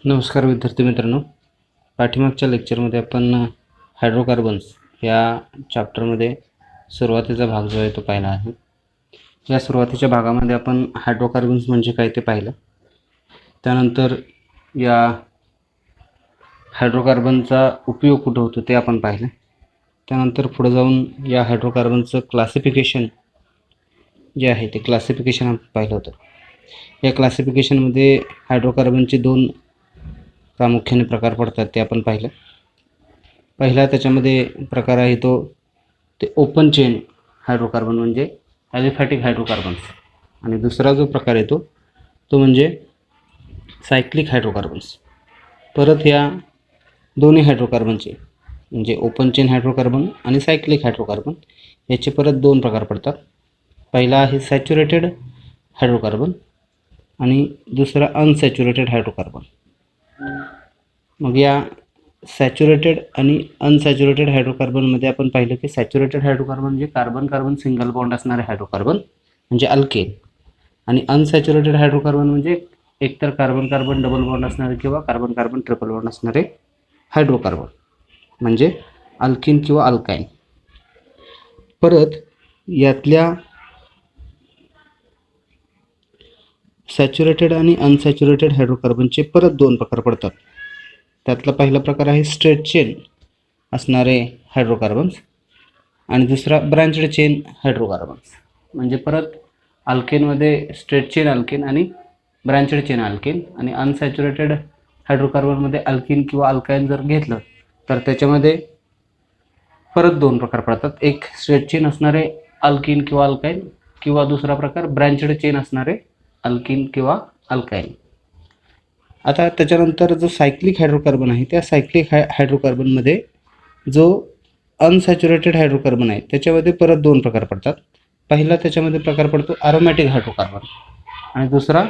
नमस्कार विद्यार्थी मित्रांनो, पाठीमागच्या लेक्चरमध्ये आपण हायड्रोकार्बन्स या चॅप्टरमध्ये सुरुवातीचा भाग जो आहे तो पाहिला आहे. या सुरुवातीच्या भागामध्ये आपण हायड्रोकार्बन्स म्हणजे काय ते पाहिलं. त्यानंतर या हायड्रोकार्बनचा उपयोग कुठं होतो ते आपण पाहिलं. त्यानंतर पुढे जाऊन या हायड्रोकार्बनचं क्लासिफिकेशन जे आहे ते क्लासिफिकेशन आपण पाहिलं होतं. या क्लासिफिकेशनमध्ये हायड्रोकार्बनचे दोन प्रामुख्याने प्रकार पडतात ते आपण पाहिलं. पहिला त्याच्यामध्ये प्रकार आहे तो ते ओपन चेन हायड्रोकार्बन म्हणजे ॲलिफॅटिक हायड्रोकार्बन्स, आणि दुसरा जो प्रकार येतो तो म्हणजे सायक्लिक हायड्रोकार्बन्स. परत या दोन्ही हायड्रोकार्बनचे म्हणजे ओपन चेन हायड्रोकार्बन आणि सायक्लिक हायड्रोकार्बन याचे परत दोन प्रकार पडतात. पहिला आहे सॅच्युरेटेड हायड्रोकार्बन आणि दुसरा अनसॅच्युरेटेड हायड्रोकार्बन. मग या सॅच्युरेटेड आणि अनसॅच्युरेटेड हायड्रोकार्बनमध्ये आपण पाहिलं की सॅच्युरेटेड हायड्रोकार्बन म्हणजे कार्बन कार्बन सिंगल बॉन्ड असणारे हायड्रोकार्बन म्हणजे अल्केन, आणि अनसॅच्युरेटेड हायड्रोकार्बन म्हणजे एकतर कार्बन कार्बन डबल बॉन्ड असणारे किंवा कार्बन कार्बन ट्रिपल बॉन्ड असणारे हायड्रोकार्बन म्हणजे अल्किन किंवा अल्काइन. परत यातल्या सॅच्युरेटेड आणि अनसॅच्युरेटेड हायड्रोकार्बनचे परत दोन प्रकार पडतात. त्यातला पहिला प्रकार आहे स्ट्रेट चेन असणारे हायड्रोकार्बन्स आणि दुसरा ब्रँच्ड चेन हायड्रोकार्बन्स. म्हणजे परत अल्केनमध्ये स्ट्रेट चेन अल्केन आणि ब्रँच्ड चेन अल्केन, आणि अनसॅच्युरेटेड हायड्रोकार्बनमध्ये अल्किन किंवा अल्काइन जर घेतलं तर त्याच्यामध्ये परत दोन प्रकार पडतात. एक स्ट्रेट चेन असणारे अल्किन किंवा अल्काइन, किंवा दुसरा प्रकार ब्रँच्ड चेन असणारे अल्किन किंवा अल्काइन. आता त्याच्यानंतर जो सायक्लिक हायड्रोकार्बन आहे त्या सायक्लिक हायड्रोकार्बनमध्ये जो अनसॅच्युरेटेड हायड्रोकार्बन आहे त्याच्यामध्ये परत दोन प्रकार पडतात. पहिला त्याच्यामध्ये प्रकार पडतो अरोमॅटिक हायड्रोकार्बन आणि दुसरा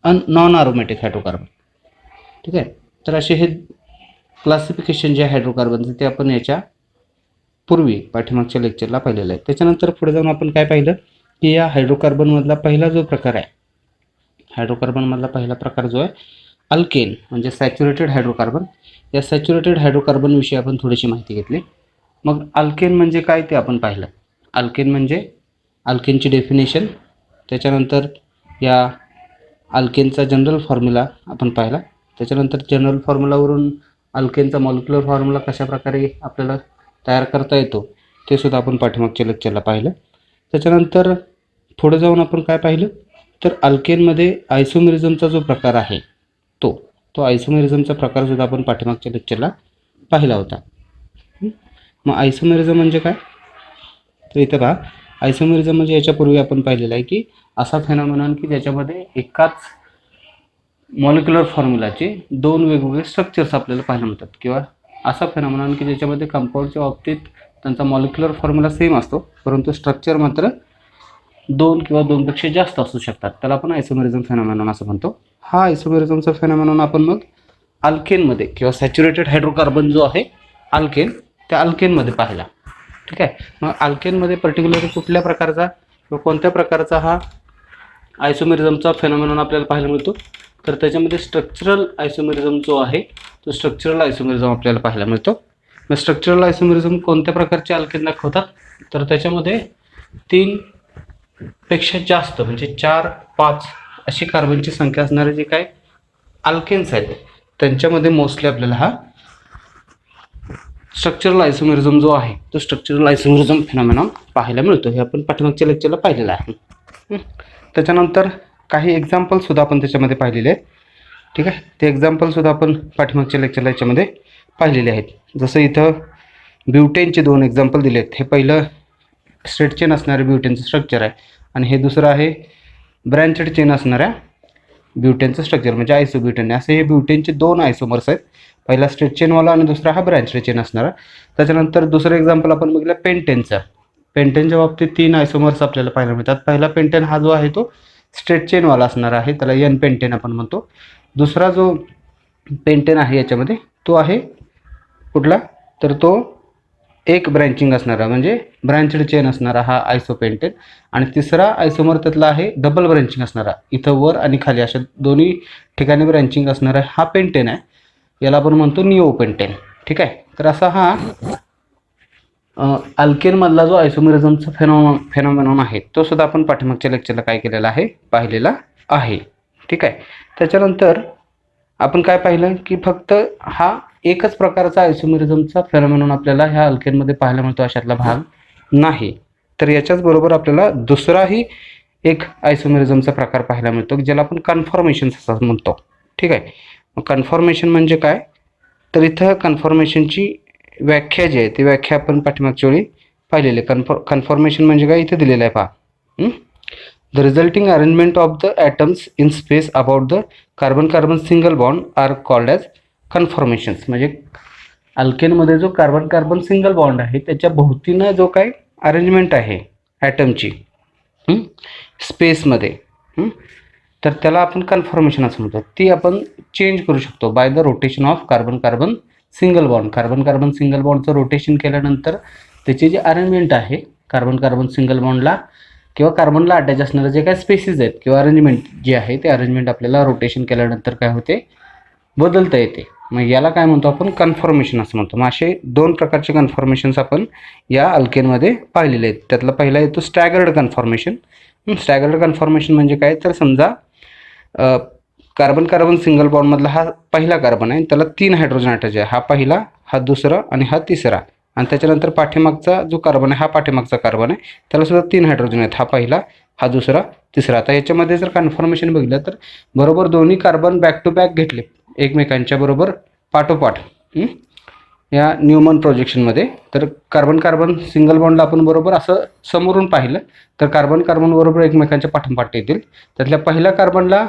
नॉन अरोमॅटिक हायड्रोकार्बन. ठीक आहे. तर असे हे क्लासिफिकेशन जे हायड्रोकार्बनचं ते आपण याच्या पूर्वी पाठीमागच्या लेक्चरला पाहिलेलं आहे. त्याच्यानंतर पुढे जाऊन आपण काय पाहिलं की या हायड्रोकार्बनमधला पहिला जो प्रकार आहे, हायड्रोकार्बनमधला पहिला प्रकार जो आहे अल्केन म्हणजे सॅच्युरेटेड हायड्रोकार्बन. या सॅच्युरेटेड हायड्रोकार्बनविषयी आपण थोडीशी माहिती घेतली. मग अल्केन म्हणजे काय ते आपण पाहिलं. अल्केन म्हणजे अल्केनची डेफिनेशन, त्याच्यानंतर या अल्केनचा जनरल फॉर्म्युला आपण पाहिला. त्याच्यानंतर जनरल फॉर्म्युलावरून अल्केनचा मॉलिक्युलर फॉर्म्युला कशाप्रकारे आपल्याला तयार करता येतो ते सुद्धा आपण पाठीमागच्या लेक्चरला पाहिलं. त्याच्यानंतर पुढे जाऊन आपण काय पाहिलं तर अल्केनमध्ये आयसोमेरिझमचा जो प्रकार आहे तो आयसोमेरिझमचा प्रकारसुद्धा आपण पाठीमागच्या लेक्चरला पाहिला होता. मग आयसोमेरिझम म्हणजे काय तर इथं पहा, आयसोमेरिझम म्हणजे याच्यापूर्वी आपण पाहिलेलं आहे की असा फेनॉमेनॉन की ज्याच्यामध्ये एकाच मॉलिक्युलर फॉर्म्युलाचे दोन वेगवेगळे स्ट्रक्चर्स आपल्याला पाहायला मिळतात, किंवा असा फेनॉमेनॉन की ज्याच्यामध्ये कंपाऊंडच्या बाबतीत त्यांचा मॉलिक्युलर फॉर्म्युला सेम असतो परंतु स्ट्रक्चर मात्र दोन किंवा दोनपेक्षा जास्त असू शकतात. त्याला आपण आयसोमेरिझम फेनॉमेनॉन असं म्हणतो. हा आयसोमेरिझमचा फेनॉमेनॉन आपण मग अल्केनमध्ये किंवा सॅच्युरेटेड हायड्रोकार्बन जो आहे अल्केन त्या अल्केनमध्ये पाहिला. ठीक आहे. मग अल्केनमध्ये पर्टिक्युलरली कुठल्या प्रकारचा किंवा कोणत्या प्रकारचा हा आयसोमेरिझमचा फेनॉमेनॉन आपल्याला पाहायला मिळतो तर त्याच्यामध्ये स्ट्रक्चरल आयसोमेरिझम जो आहे तो स्ट्रक्चरल आयसोमेरिझम आपल्याला पाहायला मिळतो. मग स्ट्रक्चरल आयसोमेरिझम कोणत्या प्रकारचे अल्केन दाखवतात तर त्याच्यामध्ये 3 पेक्षा जास्त म्हणजे 4-5 अशी कार्बनची संख्या असणारे जे काय अल्केन्स आहेत त्यांच्यामध्ये मोस्टली आपल्याला हा स्ट्रक्चरल आयसोमेरिझम जो आहे तो स्ट्रक्चरल आयसोमेरिझम फेनॉमेनॉन पाहायला मिळतो. हे आपण पाठीमागच्या लेक्चरला पाहिलेलं आहे. त्याच्यानंतर काही एक्झाम्पलसुद्धा आपण त्याच्यामध्ये पाहिलेले आहेत. ठीक आहे. ते एक्झाम्पलसुद्धा आपण पाठीमागच्या लेक्चरला याच्यामध्ये पाहिलेले आहेत. जसं इथं ब्युटेनचे 2 एक्झाम्पल दिले आहेत. हे पहिलं स्ट्रेट चेन असणारे ब्युटेनचं स्ट्रक्चर आहे आणि हे दुसरं आहे ब्रँचड चेन असणाऱ्या ब्युटेनचं स्ट्रक्चर म्हणजे आयसोब्युटेन. असे हे ब्युटेनचे 2 आयसोमर्स आहेत. पहिला स्ट्रेट चेनवाला आणि दुसरा हा ब्रँचड चेन असणारा. त्याच्यानंतर दुसरं एक्झाम्पल आपण बघितलं पेंटेनचं. पेंटेनच्या बाबतीत 3 आयसोमर्स आपल्याला पाहायला मिळतात. पहिला पेंटेन हा जो आहे तो स्ट्रेट चेनवाला असणार आहे, त्याला एन पेंटेन आपण म्हणतो. दुसरा जो पेंटेन आहे याच्यामध्ये तो आहे कुठला तर तो एक ब्रँचिंग असणारा म्हणजे ब्रँचड चेन असणारा हा आयसोपेंटेन, आणि तिसरा आयसोमर त्यातला आहे डबल ब्रँचिंग असणारा, इथं वर आणि खाली अशा दोन्ही ठिकाणी ब्रँचिंग असणारा हा पेंटेन आहे, याला आपण म्हणतो निओपेंटेन. ठीक आहे. तर असा हा अल्केनमधला जो आयसोमेरिझमचा फेनॉमेनॉन आहे तो सुद्धा आपण पाठीमागच्या लेक्चरला काय केलेला आहे, पाहिलेला आहे. ठीक आहे. त्याच्यानंतर आपण काय पाहिलं की फक्त हा एकच प्रकारचा आयसोमेरिझमचा फेनॉमेनॉन आपल्याला ह्या अल्केनमध्ये पाहायला मिळतो अशातला भाग नाही, तर याच्याच बरोबर आपल्याला दुसराही एक आयसोमेरिझमचा प्रकार पाहायला मिळतो ज्याला आपण कन्फॉर्मेशन असं म्हणतो. ठीक आहे. मग कन्फॉर्मेशन म्हणजे काय, तर इथं कन्फॉर्मेशनची व्याख्या जी आहे ती व्याख्या आपण पाठीमागच्या वेळी पाहिलेली. कन्फॉर्मेशन म्हणजे काय इथे दिलेलं आहे पहा. The resulting arrangement of the atoms in space about the carbon carbon single bond are called as conformations. म्हणजे अल्केनमध्ये जो कार्बन कार्बन सिंगल बॉन्ड आहे त्याच्या भोवतीनं जो काय अरेंजमेंट आहे ॲटमची स्पेसमध्ये, तर त्याला आपण कन्फॉर्मेशन असं म्हणतो. ती आपण चेंज करू शकतो by the rotation of carbon carbon single bond. Carbon carbon single बॉन्डचं रोटेशन केल्यानंतर त्याची जी अरेंजमेंट आहे कार्बन कार्बन सिंगल बॉन्डला किंवा कार्बनला अटॅच असणारे जे काही स्पेसिस आहेत किंवा अरेंजमेंट जे आहे ते अरेंजमेंट आपल्याला रोटेशन केल्यानंतर काय होते, बदलता येते. मग याला काय म्हणतो आपण, कन्फॉर्मेशन असं म्हणतो. मग असे दोन प्रकारचे कन्फॉर्मेशन्स आपण या अल्केनमध्ये पाहिलेले आहेत. त्यातला पहिला येतो स्टॅगर्ड कन्फॉर्मेशन. स्टॅगर्ड कन्फॉर्मेशन म्हणजे काय, तर समजा कार्बन कार्बन सिंगल बॉन्डमधला हा पहिला कार्बन आहे, त्याला 3 हायड्रोजन अटॅच आहे, हा पहिला, हा दुसरा आणि हा तिसरा. आणि त्याच्यानंतर पाठीमागचा जो कार्बन आहे हा पाठीमागचा कार्बन आहे, त्याला सुद्धा 3 हायड्रोजन आहेत, हा पहिला, हा दुसरा, तिसरा. आता याच्यामध्ये जर कन्फॉर्मेशन बघितलं तर बरोबर दोन्ही कार्बन बॅक टू बॅक घेतले एकमेकांच्या बरोबर पाठोपाठ या न्यूमन प्रोजेक्शनमध्ये. तर कार्बन कार्बन सिंगल बॉन्डला आपण बरोबर असं समोरून पाहिलं तर कार्बन कार्बन बरोबर एकमेकांच्या पाठोपाठ येतील. त्यातल्या पहिल्या कार्बनला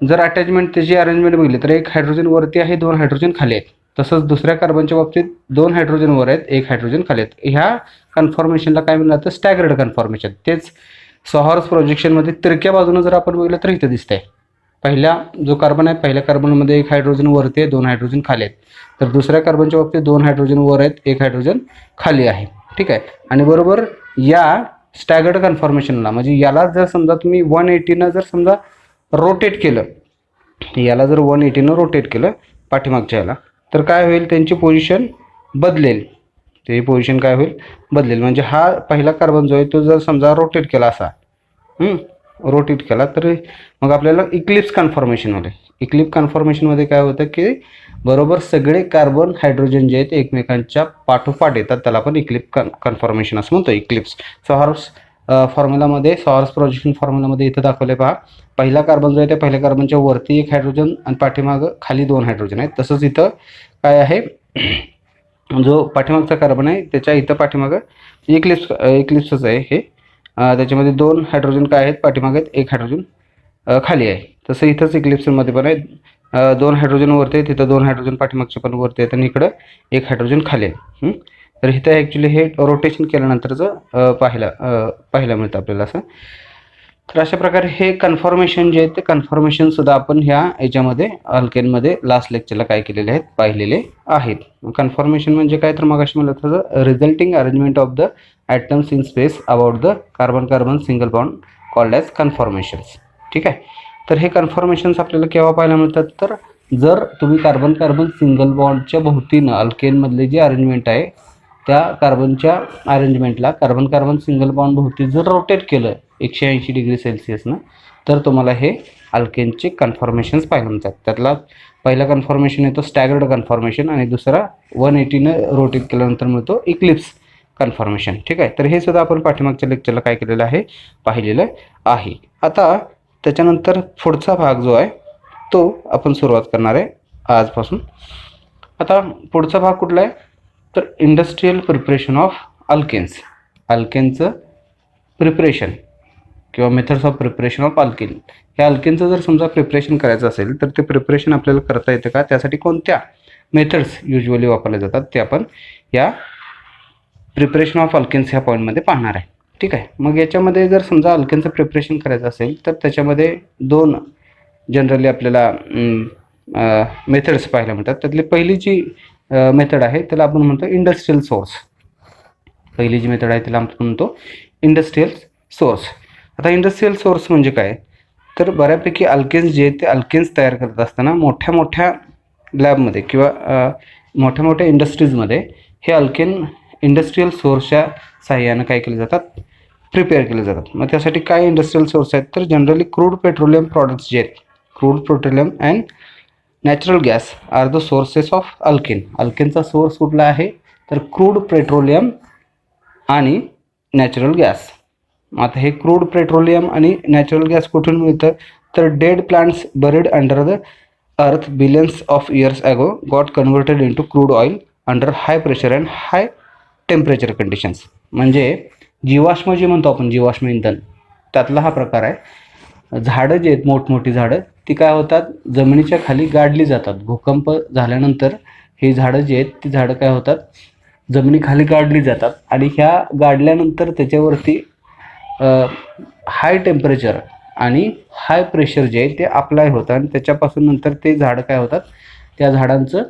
जर अटॅचमेंट त्याची अरेंजमेंट बघितली तर 1 हायड्रोजन वरती आहे, 2 हायड्रोजन खाली आहेत. तसंच दुसऱ्या कार्बनच्या बाबतीत 2 हायड्रोजन वर आहेत, 1 हायड्रोजन खाली आहेत. ह्या कन्फॉर्मेशनला काय म्हणलं जातं, स्टॅगर्ड कन्फॉर्मेशन. तेच सॉहर्स प्रोजेक्शनमध्ये तिरक्या बाजूनं जर आपण बघितलं तर इथं दिसतंय. पहिला जो कार्बन आहे पहिल्या कार्बनमध्ये 1 हायड्रोजन वरती आहे, 2 हायड्रोजन खाली आहेत. तर दुसऱ्या कार्बनच्या बाबतीत 2 हायड्रोजन वर आहेत, 1 हायड्रोजन खाली आहे. ठीक आहे. आणि बरोबर या स्टॅगर्ड कन्फॉर्मेशनला म्हणजे याला जर समजा तुम्ही 180 जर समजा रोटेट केलं, याला जर 180 रोटेट केलं पाठीमागच्या याला, तर काय होईल, त्यांची पोझिशन बदलेल. ते पोझिशन काय होईल, बदलेल. म्हणजे हा पहिला कार्बन जो आहे तो जर समजा रोटेट केला असा, रोटेट केला तर मग आपल्याला इक्लिप्स कन्फॉर्मेशन होते. इक्लिप्स कन्फॉर्मेशनमध्ये काय होतं की बरोबर सगळे कार्बन हायड्रोजन जे आहेत एकमेकांच्या पाठोपाठ येतात, त्याला आपण इक्लिप्स कन्फॉर्मेशन असं म्हणतो. इक्लिप्स सॉहर्स फॉर्म्युलामध्ये, सॉहर्स प्रोजेक्शन फॉर्म्युलामध्ये इथं दाखवले पहा, पहिला कार्बन जो आहे त्या पहिल्या कार्बनच्या वरती 1 हायड्रोजन आणि पाठीमागं खाली 2 हायड्रोजन आहेत. तसंच इथं काय आहे, जो पाठीमागचा कार्बन आहे त्याच्या इथं पाठीमागं इक्लिप्सच आहे हे, त्याच्यामध्ये 2 हायड्रोजन काय आहेत, पाठीमागे आहेत, 1 हायड्रोजन खाली आहे. तसं इथंच इक्लिप्समध्ये पण आहे, 2 हायड्रोजन वरती आहेत, तिथं 2 हायड्रोजन पाठीमागचे पण वरती आहेत आणि इकडं 1 हायड्रोजन खाली आहे. तर इथं ॲक्च्युली हे रोटेशन केल्यानंतरचं पाहायला मिळतं आपल्याला असं. तर अशा प्रकारे हे कन्फॉर्मेशन जे आहेत ते कन्फॉर्मेशनसुद्धा आपण ह्या याच्यामध्ये अल्केनमध्ये लास्ट लेक्चरला काय केलेले आहेत, पाहिलेले आहेत. कन्फॉर्मेशन म्हणजे काय, तर मग अशी म्हणलं तर resulting arrangement of the atoms in space about the carbon carbon single bond called as conformations. ठीक आहे. तर हे कन्फॉर्मेशन्स आपल्याला केव्हा पाहायला मिळतात, तर जर तुम्ही कार्बन कार्बन सिंगल बॉन्डच्या भोवतीनं अल्केनमधले जे अरेंजमेंट आहे त्या कार्बनच्या अरेंजमेंटला कार्बन कार्बन सिंगल बॉन्ड भोवती जर रोटेट केलं 180 डिग्री सेल्सिअसनं, तर तुम्हाला हे अल्केनचे कन्फॉर्मेशन्स पाहायला मिळतात. त्यातला पहिला कन्फॉर्मेशन येतो स्टॅगर्ड कन्फॉर्मेशन आणि दुसरा 180 रोटेट केल्यानंतर मिळतो इक्लिप्स कन्फॉर्मेशन. ठीक आहे. तर हे सुद्धा आपण पाठीमागच्या लेक्चरला काय केलेलं आहे, पाहिलेलं आहे. आता त्याच्यानंतर पुढचा भाग जो आहे तो आपण सुरुवात करणार आहे आजपासून. आता पुढचा भाग कुठला आहे, तर इंडस्ट्रियल प्रिपरेशन ऑफ अल्केन्स. अल्केनचं प्रिपरेशन किंवा methods of preparation of alkane. ह्या अल्केनचं जर समजा प्रिपरेशन करायचं असेल तर ते प्रिपरेशन आपल्याला करता येतं का, त्यासाठी कोणत्या मेथड्स युजली वापरल्या जातात ते आपण या प्रिपरेशन ऑफ अल्केन्स ह्या पॉईंटमध्ये पाहणार आहे. ठीक आहे. मग याच्यामध्ये जर समजा अल्केनचं प्रिपरेशन करायचं असेल तर त्याच्यामध्ये 2 जनरली आपल्याला मेथड्स पाहायला मिळतात. त्यातली पहिली जी मेथड आहे त्याला आपण म्हणतो इंडस्ट्रियल सोर्स. पहिली जी मेथड आहे तिला आपण म्हणतो इंडस्ट्रियल सोर्स. आता इंडस्ट्रियल सोर्स म्हणजे काय, तर बऱ्यापैकी अल्केन्स जे आहेत ते अल्केन्स तयार करत असताना मोठ्या मोठ्या लॅबमध्ये किंवा मोठ्या मोठ्या इंडस्ट्रीजमध्ये हे अल्केन इंडस्ट्रियल सोर्सच्या साह्यानं काय केले जातात, प्रिपेअर केले जातात. मग त्यासाठी काय इंडस्ट्रियल सोर्स आहेत, तर जनरली क्रूड पेट्रोलियम प्रॉडक्ट्स जे आहेत, crude petroleum and natural gas are the sources of alkane. अल्केनचा सोर्स कुठला आहे, तर क्रूड पेट्रोलियम आणि नॅचरल गॅस. आता हे क्रूड पेट्रोलियम आणि नॅचरल गॅस कुठून मिळतं, तर dead plants buried under the earth billions of years ago got converted into crude oil under high pressure and high temperature conditions. म्हणजे जीवाश्म जे म्हणतो आपण, जीवाश्म इंधन, त्यातला हा प्रकार आहे. झाडं जे आहेत, मोठमोठी झाडं, ती काय होतात, जमिनीच्या खाली गाडली जातात. भूकंप झाल्यानंतर ही झाडं जे आहेत ती झाडं काय होतात, जमिनीखाली गाडली जातात आणि ह्या गाडल्यानंतर त्याच्यावरती हाय टेम्परेचर आणि हाय प्रेशर जे आहे ते अप्लाय होतं आणि त्याच्यापासून नंतर ते झाडं काय होतात, त्या झाडांचं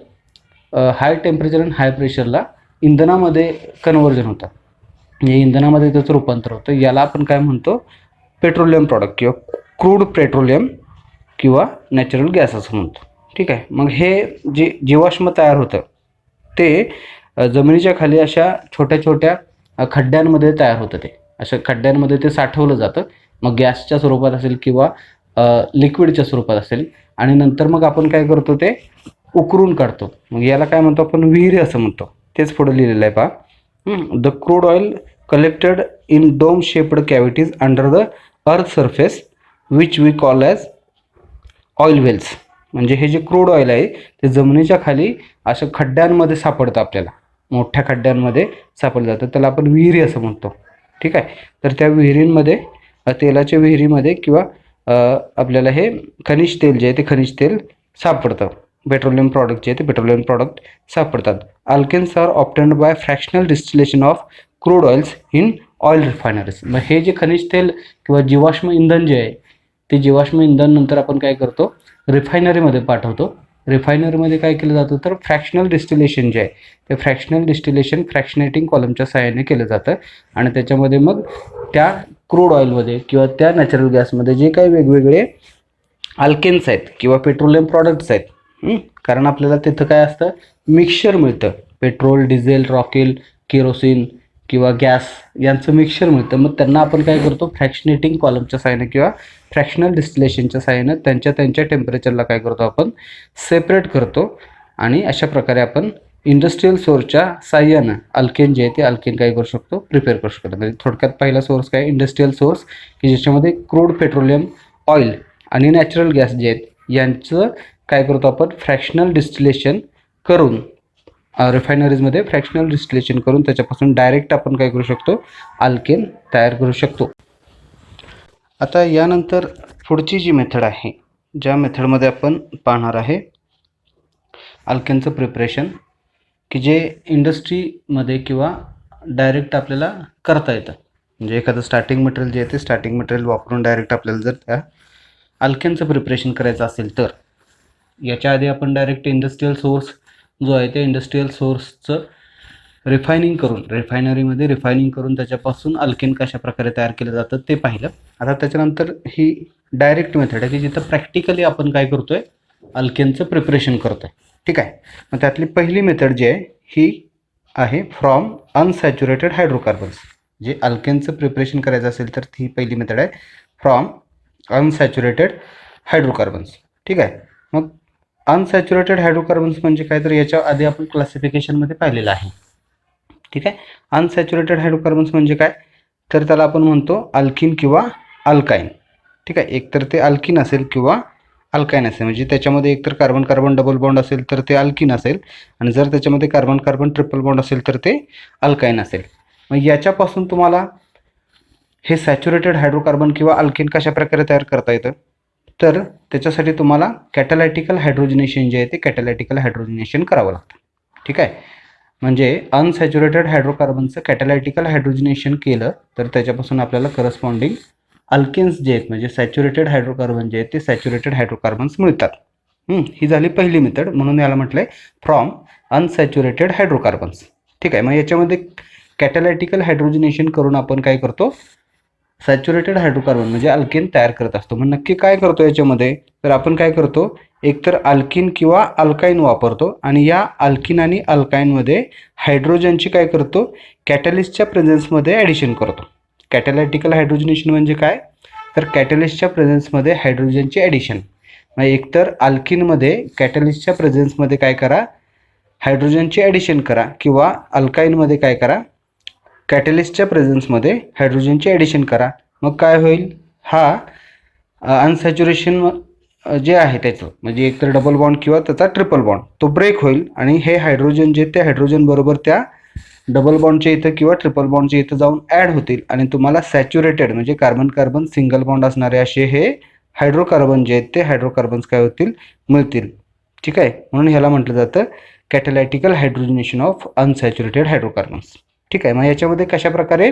हाय टेम्परेचर आणि हाय प्रेशरला इंधनामध्ये कन्व्हर्जन होतं. म्हणजे इंधनामध्ये त्याचं रूपांतर होतं. याला आपण काय म्हणतो, पेट्रोलियम प्रॉडक्ट किंवा क्रूड पेट्रोलियम किंवा नॅचरल गॅस असं म्हणतो. ठीक आहे. मग हे जे जीवाश्म तयार होतं ते जमिनीच्या खाली अशा छोट्या छोट्या खड्ड्यांमध्ये तयार होतं. ते अशा खड्ड्यांमध्ये ते साठवलं जातं. मग गॅसच्या स्वरूपात असेल किंवा लिक्विडच्या स्वरूपात असेल आणि नंतर मग आपण काय करतो, ते उकरून काढतो. मग याला काय म्हणतो आपण, विहिरी असं म्हणतो. तेच पुढे लिहिलेलं आहे पहा. The crude oil collected in dome shaped cavities under the earth surface which we call as oil wells. म्हणजे हे जे क्रूड ऑइल आहे ते जमिनीच्या खाली अशा खड्ड्यांमध्ये सापडतं, आपल्याला मोठ्या खड्ड्यांमध्ये सापडलं जातं. त्याला आपण विहिरी असं म्हणतो. ठीक आहे. तर त्या विहिरींमध्ये, तेलाच्या विहिरीमध्ये किंवा आपल्याला हे खनिज तेल जे आहे ते खनिज तेल सापडतं. पेट्रोलियम प्रॉडक्ट जे आहे ते पेट्रोलियम प्रॉडक्ट सापडतात. Alkanes are obtained by fractional distillation of crude oils in oil refineries. मग हे जे खनिज तेल किंवा जीवाश्म इंधन जे आहे ते जीवाश्म इंधन नंतर आपण काय करतो, रिफायनरीमध्ये पाठवतो. रिफायनरीमध्ये काय केलं जातं, तर फ्रॅक्शनल डिस्टिलेशन जे आहे ते फ्रॅक्शनल डिस्टिलेशन फ्रॅक्शनेटिंग कॉलमच्या सहाय्याने केलं जातं आणि त्याच्यामध्ये मग त्या क्रूड ऑइलमध्ये किंवा त्या नॅचरल गॅसमध्ये जे काही वेगवेगळे अल्केन्स आहेत किंवा पेट्रोलियम प्रॉडक्ट्स आहेत, कारण आपल्याला तिथं काय असतं, मिक्सचर मिळतं. पेट्रोल, डिझेल, रॉकेल, केरोसिन किंवा गॅस यांचं मिक्सचर मिळतं. मग त्यांना आपण काय करतो, फ्रॅक्शनेटिंग कॉलमच्या साहाय्याने किंवा फ्रॅक्शनल डिस्टिलेशनच्या साहाय्याने त्यांच्या टेम्परेचरला काय करतो, आपण सेपरेट करतो आणि अशा प्रकारे आपण इंडस्ट्रियल सोर्सच्या साहाय्यानं अल्केन जे आहे ते अल्केन काय करू शकतो, प्रिपेअर करू शकतो. म्हणजे थोडक्यात पहिला सोर्स काय, इंडस्ट्रियल सोर्स, की ज्याच्यामध्ये क्रूड पेट्रोलियम ऑइल आणि नॅचरल गॅस जे आहेत यांचं काय करतो आपण, फ्रॅक्शनल डिस्टिलेशन करून रिफायनरीजमध्ये फ्रॅक्शनल डिस्टिलेशन करून त्याच्यापासून डायरेक्ट आपण काय करू शकतो, अल्केन तयार करू शकतो. आता यानंतर पुढची जी मेथड आहे, ज्या मेथडमध्ये आपण पाहणार आहे अल्केनचं प्रिपरेशन, की जे इंडस्ट्रीमध्ये किंवा डायरेक्ट आपल्याला करता येतं. म्हणजे एखादं स्टार्टिंग मटेरियल जे आहे ते स्टार्टिंग मटेरियल वापरून डायरेक्ट आपल्याला जर त्या अल्केनचं प्रिपरेशन करायचं असेल तर याच्या आधी आपण डायरेक्ट इंडस्ट्रियल सोर्स जो आहे ते इंडस्ट्रियल सोर्सचं रिफायनरीमध्ये रिफायनिंग करून त्याच्यापासून अल्केन कशा प्रकारे तयार केलं जातं ते पाहिलं. आता त्याच्यानंतर ही डायरेक्ट मेथड आहे की जिथं प्रॅक्टिकली आपण काय करतोय, अल्केनचं प्रिपरेशन करतोय. ठीक आहे. मग त्यातली पहिली मेथड जी आहे ही आहे फ्रॉम अनसॅच्युरेटेड हायड्रोकार्बन्स. जे अल्केनचं प्रिपरेशन करायचं असेल तर ती पहिली मेथड आहे फ्रॉम अनसॅच्युरेटेड हायड्रोकार्बन्स. ठीक आहे. मग अनसॅच्युरेटेड हायड्रोकार्बन्स म्हणजे काय, तर याच्या आधी आपण क्लासिफिकेशनमध्ये पाहिलेलं आहे. ठीक आहे. अनसॅच्युरेटेड हायड्रोकार्बन्स म्हणजे काय, तर त्याला आपण म्हणतो अल्किन किंवा अल्काईन. ठीक आहे. एकतर ते अल्किन असेल किंवा अल्काईन असेल. म्हणजे त्याच्यामध्ये एकतर कार्बन कार्बन डबल बॉन्ड असेल तर ते अल्किन असेल आणि जर त्याच्यामध्ये कार्बन कार्बन ट्रिपल बॉन्ड असेल तर ते अल्काईन असेल. मग याच्यापासून तुम्हाला हे सॅच्युरेटेड हायड्रोकार्बन किंवा अल्किन कशा प्रकारे तयार करता येतं, तर त्याच्यासाठी तुम्हाला कॅटॅलायटिकल हायड्रोजनेशन जे आहे ते कॅटॅलायटिकल हायड्रोजनेशन करावं लागतं. ठीक आहे. म्हणजे अनसॅच्युरेटेड हायड्रोकार्बनचं कॅटॅलायटिकल हायड्रोजनेशन केलं तर त्याच्यापासून आपल्याला करस्पॉन्डिंग अल्केन्स जे आहेत म्हणजे सॅच्युरेटेड हायड्रोकार्बन जे आहेत ते सॅच्युरेटेड हायड्रोकार्बन्स मिळतात. ही झाली पहिली मेथड, म्हणून याला म्हटलंय फ्रॉम अनसॅच्युरेटेड हायड्रोकार्बन्स. ठीक आहे. मग याच्यामध्ये कॅटॅलिटिकल हायड्रोजनेशन करून आपण काय करतो, सॅच्युरेटेड हायड्रोकार्बन म्हणजे अल्केन तयार करत असतो. मग नक्की काय करतो याच्यामध्ये, तर आपण काय करतो, एकतर अल्किन किंवा अल्काईन वापरतो आणि या अल्किन आणि अल्काईनमध्ये हायड्रोजनची काय करतो, कॅटॅलिस्टच्या प्रेझेन्समध्ये ॲडिशन करतो. कॅटॅलिटिकल हायड्रोजनेशन म्हणजे काय, तर कॅटॅलिस्टच्या प्रेझेन्समध्ये हायड्रोजनची ॲडिशन. मग एकतर अल्किनमध्ये कॅटॅलिस्टच्या प्रेझेन्समध्ये काय करा, हायड्रोजनची ॲडिशन करा, किंवा अल्काईनमध्ये काय करा, कॅटॅलिस्टच्या प्रेझेन्समध्ये हायड्रोजनची ॲडिशन करा. मग काय होईल, हा अनसॅच्युरेशन जे आहे त्याचं म्हणजे एकतर डबल बॉन्ड किंवा त्याचा ट्रिपल बॉन्ड तो ब्रेक होईल आणि हे हायड्रोजन जे ते हायड्रोजन बरोबर त्या डबल बॉन्डच्या इथं किंवा ट्रिपल बॉन्डच्या इथं जाऊन ॲड होतील आणि तुम्हाला सॅच्युरेटेड म्हणजे कार्बन कार्बन सिंगल बॉन्ड असणारे असे हे हायड्रोकार्बन जे आहेत ते हायड्रोकार्बन्स काय होतील, मिळतील. ठीक आहे, म्हणून ह्याला म्हटलं जातं कॅटॅलिटिकल हायड्रोजनेशन ऑफ अनसॅच्युरेटेड हायड्रोकार्बन्स. ठीक आहे, मग याच्यामध्ये कशा प्रकारे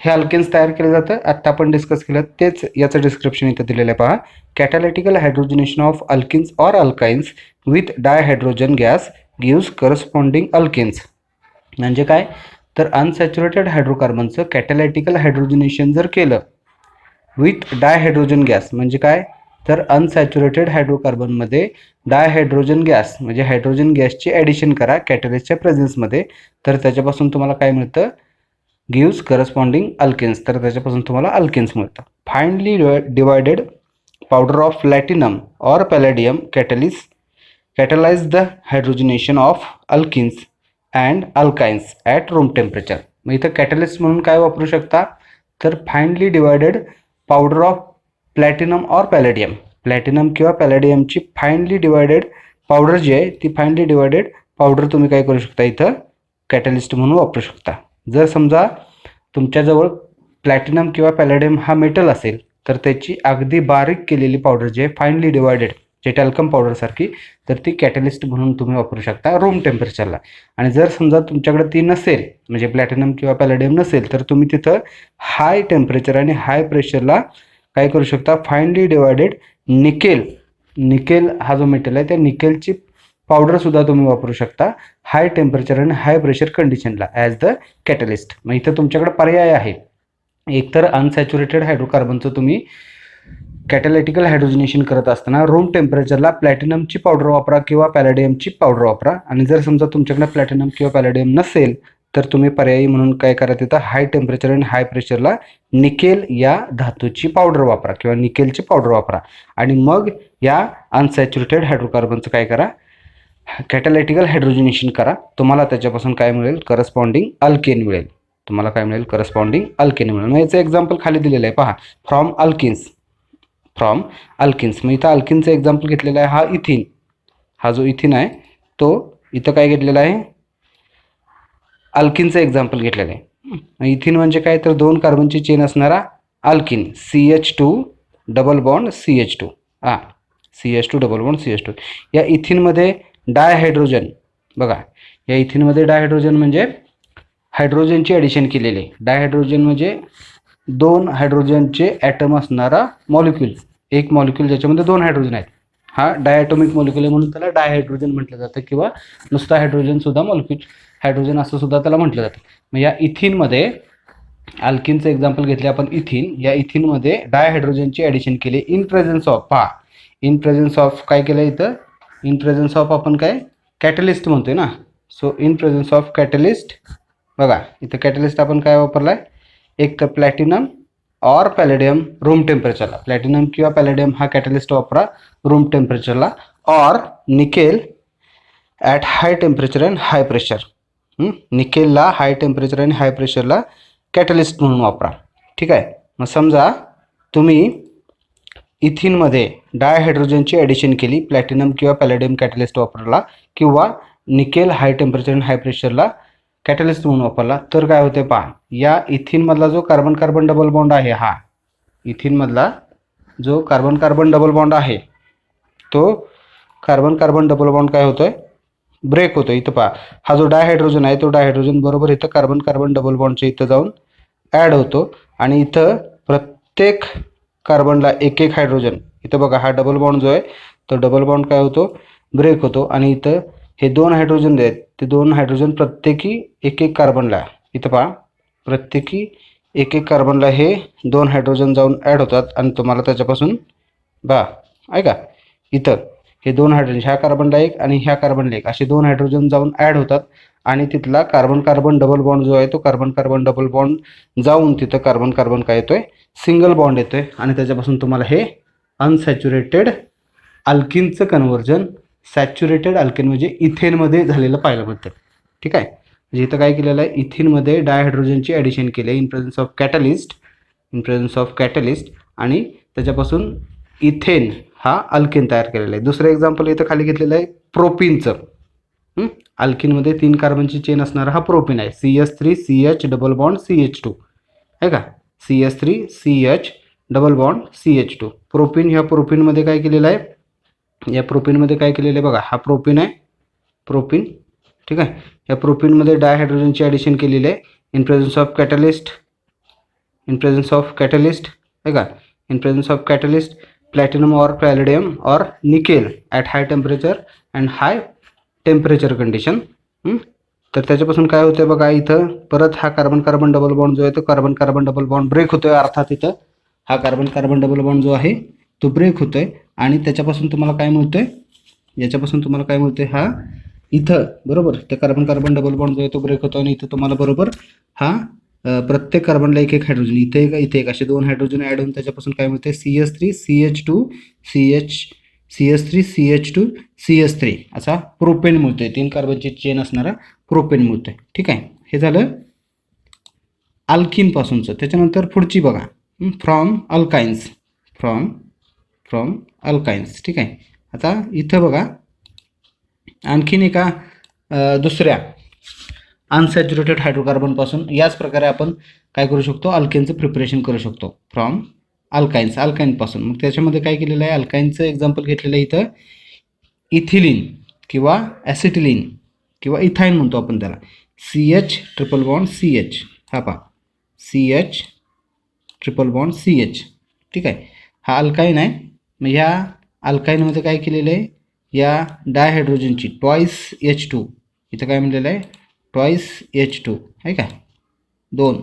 हे अल्केन्स तयार केलं जातं आत्ता आपण डिस्कस केलं तेच याचं डिस्क्रिप्शन इथं दिलेलं आहे पहा. Catalytical hydrogenation of alkenes or alkynes with dihydrogen gas gives corresponding alkanes. म्हणजे काय, तर अनसॅच्युरेटेड हायड्रोकार्बनचं कॅटॅलिटिकल हायड्रोजनेशन जर केलं विथ डायहायड्रोजन गॅस म्हणजे काय, तर अनसॅच्युरेटेड हायड्रोकार्बनमध्ये डायहायड्रोजन गॅस म्हणजे हायड्रोजन गॅसची ॲडिशन करा कॅटॅलिस्टच्या प्रेझेन्समध्ये, तर त्याच्यापासून तुम्हाला काय मिळतं, गिव्स करस्पॉन्डिंग अल्केन्स, तर त्याच्यापासून तुम्हाला अल्केन्स मिळतं. Finely divided powder of platinum or palladium catalyze the hydrogenation of alkenes and alkynes at room temperature. मग इथं कॅटलिस्ट म्हणून काय वापरू शकता, तर finely divided powder of platinum or palladium, platinum किंवा पॅलेडियमची फाइनली डिवायडेड पावडर जी आहे ती फाइनली डिवायडेड पावडर तुम्ही काय करू शकता, इथं कॅटलिस्ट म्हणून वापरू शकता. जर समजा तुमच्याजवळ प्लॅटिनम किंवा पॅलेडियम हा मेटल असेल तर त्याची अगदी बारीक केलेली पावडर जी आहे फाइनली डिवायडेड जे टॅल्कम पावडरसारखी, तर ती कॅटलिस्ट म्हणून तुम्ही वापरू शकता रूम टेम्परेचरला. आणि जर समजा तुमच्याकडे ती नसेल म्हणजे प्लॅटिनम किंवा पॅलेडियम नसेल तर तुम्ही तिथं हाय टेम्परेचर आणि हाय प्रेशरला काय करू शकता, फाइनली डिवायडेड निकेल हा जो मेटल आहे त्या निकेलची पावडरसुद्धा तुम्ही वापरू शकता हाय टेम्परेचर आणि हाय प्रेशर कंडिशनला ॲज द कॅटलिस्ट. मग इथं तुमच्याकडे पर्याय आहे, एकतर अनसॅच्युरेटेड हायड्रोकार्बनचं तुम्ही कॅटॅलिटिकल हायड्रोजनेशन करत असताना रूम टेम्परेचरला प्लॅटिनमची पावडर वापरा किंवा पॅलेडियमची पावडर वापरा. आणि जर समजा तुमच्याकडे प्लॅटिनम किंवा पॅलेडियम नसेल तर तुम्ही पर्यायी म्हणून काय करा, तिथं हाय टेम्परेचर आणि हाय प्रेशरला निकेल या धातूची पावडर वापरा किंवा निकेलची पावडर वापरा आणि मग या अनसॅच्युरेटेड हायड्रोकार्बनचं काय करा, कॅटॅलिटिकल हायड्रोजनेशन करा. तुम्हाला त्याच्यापासून काय मिळेल, करस्पॉन्डिंग अल्केन मिळेल. तुम्हाला काय मिळेल, करस्पॉन्डिंग अल्केन मिळेल. मग याचं एक्झाम्पल खाली दिलेलं आहे पहा, फ्रॉम अल्किन्स. मग इथं अल्किनचं एक्झाम्पल घेतलेलं आहे, हा इथिन, हा जो इथिन आहे तो इथं काय घेतलेला आहे, अल्किनचं एक्झाम्पल घेतलेलं आहे. इथिन म्हणजे काय, तर दोन कार्बनची चेन असणारा alkene, CH2 double bond CH2, CH2 double bond CH2. या इथिनमध्ये डायहायड्रोजन, बघा या इथिनमध्ये डायहायड्रोजन म्हणजे हायड्रोजनची ॲडिशन केलेली आहे. डायहायड्रोजन म्हणजे दोन हायड्रोजनचे ॲटम असणारा मॉलिक्यूल, एक मॉलिक्यूल ज्याच्यामध्ये दोन हायड्रोजन आहेत, हा डायॲटॉमिक मॉलिक्यूल आहे म्हणून त्याला डायहायड्रोजन म्हटलं जातं किंवा नुसता हायड्रोजन सुद्धा मॉलिक्यूल हायड्रोजन असं सुद्धा त्याला म्हटलं जातं. मग या इथिनमध्ये अल्किनचं एक्झाम्पल घेतले आपण इथिन, या इथिनमध्ये डायहायड्रोजनची ॲडिशन केली in presence of, in presence of काय केलं इथं, इन प्रेझेन्स ऑफ आपण काय कॅटलिस्ट म्हणतोय ना, so in presence of catalyst. बघा इथं कॅटलिस्ट आपण काय वापरला आहे, एक तर प्लॅटिनम ऑर पॅलेडियम रूम टेम्परेचरला, प्लॅटिनम किंवा पॅलेडियम हा कॅटलिस्ट वापरा रूम टेम्परेचरला, or nickel at high temperature and high pressure. निकेलला हाय टेम्परेचर आणि हाय प्रेशरला कॅटलिस्ट म्हणून वापरा. ठीक आहे, मग समजा तुम्ही इथिनमध्ये डायहायड्रोजनची ॲडिशन केली, प्लॅटिनम किंवा पॅलेडियम कॅटलिस्ट वापरला किंवा निकेल हाय टेम्परेचर आणि हाय प्रेशरला कॅटलिस्ट म्हणून वापरला, तर काय होते पहा, या इथिनमधला जो कार्बन कार्बन डबल बॉन्ड आहे, हा इथिनमधला जो कार्बन कार्बन डबल बॉन्ड आहे तो कार्बन कार्बन डबल बॉन्ड काय होतोय, ब्रेक होतो. इथं पहा हा जो डायहायड्रोजन आहे तो डायहायड्रोजन बरोबर इथं कार्बन कार्बन डबल बॉन्डच्या इथं जाऊन ॲड होतो आणि इथं प्रत्येक कार्बनला एक एक हायड्रोजन, इथं बघा हा डबल बॉन्ड जो आहे तो डबल बॉन्ड काय होतो, ब्रेक होतो आणि इथं हे दोन हायड्रोजन आहेत ते दोन हायड्रोजन प्रत्येकी एक एक कार्बनला इथं पहा प्रत्येकी एक एक कार्बनला हे 2 हायड्रोजन जाऊन ॲड होतात आणि तुम्हाला त्याच्यापासून ऐका इथं हे 2 हायड्रोजन ह्या कार्बनला एक आणि ह्या कार्बनला एक असे 2 हायड्रोजन जाऊन ॲड होतात आणि तिथला कार्बन कार्बन डबल बॉन्ड जो आहे तो कार्बन कार्बन डबल बॉन्ड जाऊन तिथं कार्बन कार्बन काय येतोय सिंगल बॉन्ड येतोय आणि त्याच्यापासून तुम्हाला हे अनसॅच्युरेटेड अल्किनचं कन्व्हर्जन सॅच्युरेटेड अल्किन म्हणजे इथेनमध्ये झालेलं पाहायला मिळतं. ठीक आहे, म्हणजे इथं काय केलेलं आहे इथेनमध्ये डायहायड्रोजनची ॲडिशन केली आहे इन प्रेझन्स ऑफ कॅटलिस्ट आणि त्याच्यापासून इथेन हा अल्किन तयार केलेला आहे. दुसरं एक्झाम्पल इथं खाली घेतलेलं आहे प्रोपिनचं. अल्किनमध्ये 3 कार्बनची चेन असणारा हा प्रोपिन आहे. CH3CH डबल बॉन्ड CH2 आहे का, CH3CH double bond CH2. Propyne ह्या प्रोपिनमध्ये काय केलेलं आहे, या प्रोपिनमध्ये काय केलेलं आहे बघा, हा प्रोपिन आहे प्रोपिन. ठीक आहे, या प्रोपिनमध्ये डायहायड्रोजनची ॲडिशन केलेली आहे इन प्रेझन्स ऑफ कॅटलिस्ट आहे का, in presence of catalyst platinum or palladium or nickel at high temperature and high temperature condition. तर त्याच्यापासून काय होतं बघा, इथं परत हा कार्बन कार्बन डबल बॉन्ड जो आहे तो carbon carbon double bond break होतोय. अर्थात इथं हा कार्बन कार्बन डबल बॉन्ड जो आहे तो ब्रेक होतोय आणि त्याच्यापासून तुम्हाला काय मिळतोय, याच्यापासून तुम्हाला काय मिळतोय, हा इथं बरोबर त्या कार्बन कार्बन डबल बॉन्ड जो आहे तो ब्रेक होतो आणि इथं तुम्हाला बरोबर हा प्रत्येक कार्बनला एक एक हायड्रोजन इथे एक असे 2 हायड्रोजन ॲड होऊन त्याच्यापासून काय मिळते CH3CH2 CH3CH2 CH3 असा प्रोपेन मिळतोय. 3 कार्बनची चेन असणारा प्रोपेन मिळतोय. ठीक आहे, हे झालं अल्किनपासूनचं. त्याच्यानंतर पुढची बघा फ्रॉम अल्काइन्स. ठीक आहे, आता इथं बघा आणखीन एका दुसऱ्या अनसॅच्युरेटेड हायड्रोकार्बनपासून याच प्रकारे आपण काय करू शकतो, अल्केनचं प्रिपरेशन करू शकतो फ्रॉम अल्काइनपासून. मग त्याच्यामध्ये काय केलेलं आहे, अल्काइनचं एक्झाम्पल घेतलेलं आहे इथं इथिलीन किंवा ॲसिटिलीन किंवा इथाईन म्हणतो आपण त्याला. CH ट्रिपल बॉन्ड CH हा पहा CH ट्रिपल बॉन्ड CH. ठीक आहे, हा अल्काईन आहे. मग ह्या अल्काईनमध्ये काय केलेलं आहे, या डायहायड्रोजनची ट्वाईस H2 इथं काय म्हणलेलं आहे ट्वाईस H2 आहे का, 2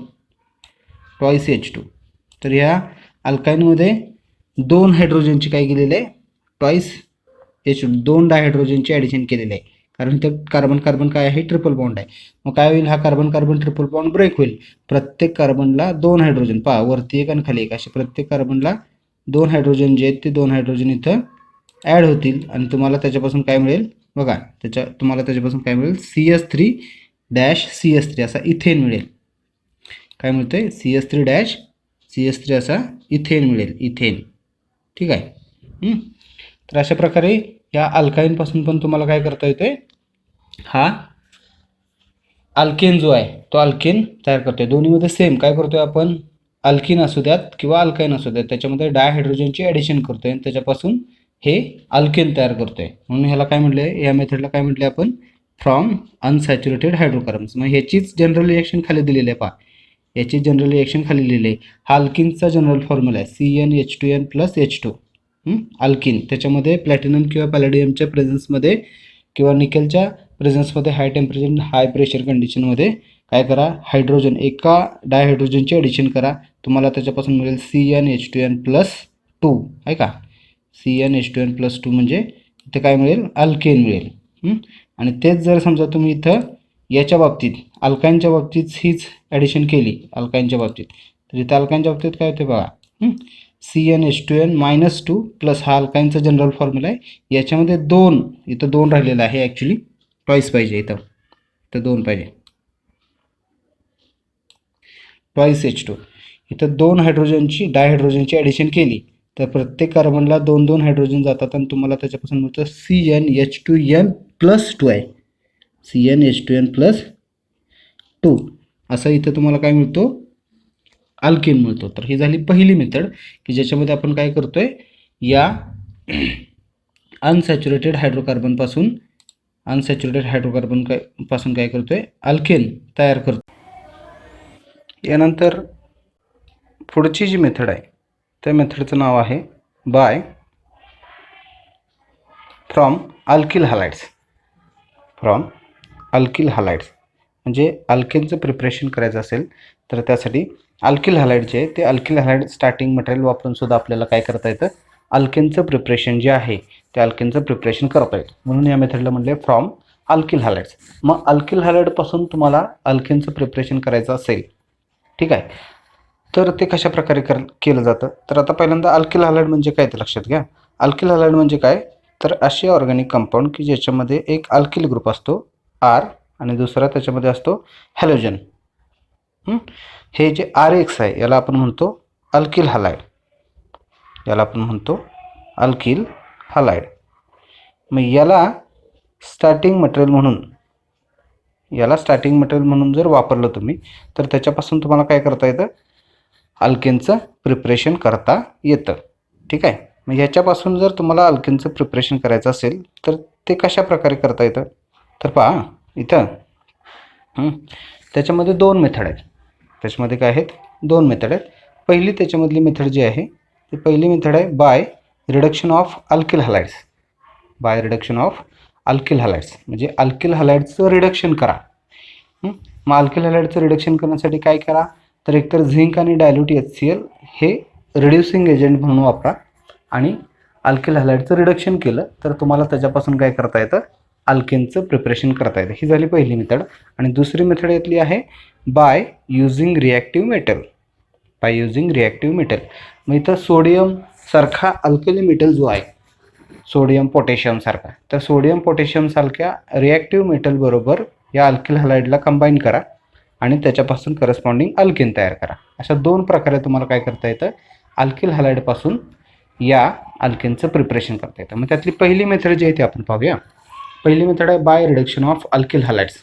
ट्वाईस H2. तर ह्या अल्काईनमध्ये 2 हायड्रोजनची काय केलेलं आहे ट्वाईस H2 2 डायहायड्रोजनची ॲडिशन केलेलं आहे कारण इथं कार्बन कार्बन काय आहे ट्रिपल बॉन्ड आहे. मग काय होईल, हा carbon carbon triple bond break होईल. प्रत्येक कार्बनला 2 हायड्रोजन पहा वरती एक आणि खाली एक असे प्रत्येक कार्बनला 2 हायड्रोजन जे आहेत ते 2 हायड्रोजन इथं ॲड होतील आणि तुम्हाला त्याच्यापासून काय मिळेल बघा, तुम्हाला त्याच्यापासून काय मिळेल CH3-CH3 असा इथेन मिळेल. काय मिळतंय CH3 असा इथेन मिळेल इथेन. ठीक आहे, तर अशा प्रकारे या अल्काईनपासून पण तुम्हाला काय करता येते, हा अल्केन जो आहे तो अल्केन तयार करतोय. दोन्हीमध्ये सेम काय करतोय आपण, अल्किन असू द्यात किंवा अल्काईन असू द्यात त्याच्यामध्ये डायहायड्रोजनची ॲडिशन करतोय आणि त्याच्यापासून हे अल्केन तयार करतोय. म्हणून ह्याला काय म्हटलं आहे, या मेथडला काय म्हटले आपण फ्रॉम अनसॅच्युरेटेड हायड्रोकार्बन्स. मग ह्याचीच जनरल रिएक्शन खाली दिलेली आहे पहा, याची जनरल रिएक्शन खाली लिहिली आहे. हा अल्किनचा जनरल फॉर्म्युला आहे CnH2n+H2 अल्किन. त्याच्यामध्ये प्लॅटिनम किंवा पॅलेडियमच्या प्रेझन्समध्ये किंवा निकेलच्या प्रेझन्समध्ये हाय टेम्परेचर हाय प्रेशर कंडिशनमध्ये काय करा, हायड्रोजन एका डायहायड्रोजनची ॲडिशन करा, तुम्हाला त्याच्यापासून मिळेल CnH2n+2 आहे का, CnH2n+2 म्हणजे इथं काय मिळेल अल्केन मिळेल. आणि तेच जर समजा तुम्ही इथं याच्या बाबतीत अल्काईनच्या बाबतीत हीच ॲडिशन केली अल्काईनच्या बाबतीत, तर इथं अल्काईनच्या बाबतीत काय होते बघा CnH2n-2 प्लस हा अल्काईनचा जनरल फॉर्म्युला आहे. याच्यामध्ये 2 इथं 2 राहिलेला आहे, ॲक्च्युली ट्वाईस पाहिजे इथं 2 पाहिजे ट्वाईस H2. इथं 2 डायहायड्रोजनची ॲडिशन केली तर प्रत्येक कार्बनला 2-2 हायड्रोजन जातात आणि तुम्हाला त्याच्यापासून मिळतं CnH2n+2 आहे CnH2n+2 असं इथं तुम्हाला काय मिळतो अल्केन मिळतो. तर ही झाली पहिली मेथड की ज्याच्यामध्ये आपण काय करतोय, या अनसॅच्युरेटेड हायड्रोकार्बनपासून काय करतोय अल्केन तयार करतो. यानंतर पुढची जी मेथड आहे त्या मेथडचं नाव आहे फ्रॉम अल्किल हॅलाइड्स. म्हणजे अल्केनचं प्रिपरेशन करायचं असेल तर त्यासाठी अल्किल हलाइड जे आहे ते अल्किल हलाइड स्टार्टिंग मटेरियल वापरून सुद्धा आपल्याला काय करता येतं, अल्केनचं प्रिपरेशन जे आहे ते अल्केनचं प्रिपरेशन करता येतं. म्हणून या मेथडला म्हणले फ्रॉम अल्किल हलाइड्स. मग अल्किल हलाइडपासून तुम्हाला अल्केनचं प्रिपरेशन करायचं असेल, ठीक आहे, तर ते कशा प्रकारे केलं जातं. तर आता पहिल्यांदा अल्किल हलाइड म्हणजे काय ते लक्षात घ्या. अल्किल हलाइड म्हणजे काय, तर असे ऑर्गॅनिक कंपाऊंड की ज्याच्यामध्ये एक अल्किल ग्रुप असतो आर आणि दुसरा त्याच्यामध्ये असतो हॅलोजन. हे जे RX आहे याला आपण म्हणतो अल्किल हलाइड, याला आपण म्हणतो अल्किल हलाइड. मग याला स्टार्टिंग मटेरियल म्हणून जर वापरलं तुम्ही तर त्याच्यापासून तुम्हाला काय करता येतं, अल्केनचं प्रिपरेशन करता येतं. ठीक आहे. मग ह्याच्यापासून जर तुम्हाला अल्केनचं प्रिपरेशन करायचं असेल तर ते कशा प्रकारे करता येतं, तर पहा इथं त्याच्यामध्ये दोन मेथड आहेत. त्याच्यामध्ये काय आहेत, दोन मेथड आहेत. पहिली त्याच्यामधली मेथड जी आहे ती पहिली मेथड आहे bye reduction of alkyl halides. Bye reduction of alkyl halides म्हणजे अल्किल हलाइड्सचं रिडक्शन करा. मग अल्किल हलाइडचं रिडक्शन करण्यासाठी काय करा, तर एकतर झिंक आणि डायल्यूट HCl हे रिड्युसिंग एजंट म्हणून वापरा आणि अल्किल हलाइडचं रिडक्शन केलं तर तुम्हाला त्याच्यापासून काय करता येतं, अल्केनचं प्रिपरेशन करता येतं. ही झाली पहिली मेथड. आणि दुसरी मेथड यातली आहे by using reactive metal. By using reactive metal. मग इथं सोडियम सारखा अल्कली मेटल जो आहे, सोडियम पोटॅशियम सारखा, तर सोडियम पोटॅशियम सारख्या रिॲक्टिव्ह मेटल बरोबर या अल्किल हलाइडला कंबाईन करा आणि त्याच्यापासून करस्पॉन्डिंग अल्केन तयार करा. अशा दोन प्रकारे तुम्हाला काय करता येतं, अल्किल हलाइडपासून या अल्केनचं प्रिपरेशन करता येतं. मग त्यातली पहिली मेथड जी आहे ती आपण पाहूया. पहिली मेथड आहे bye reduction of alkyl halides.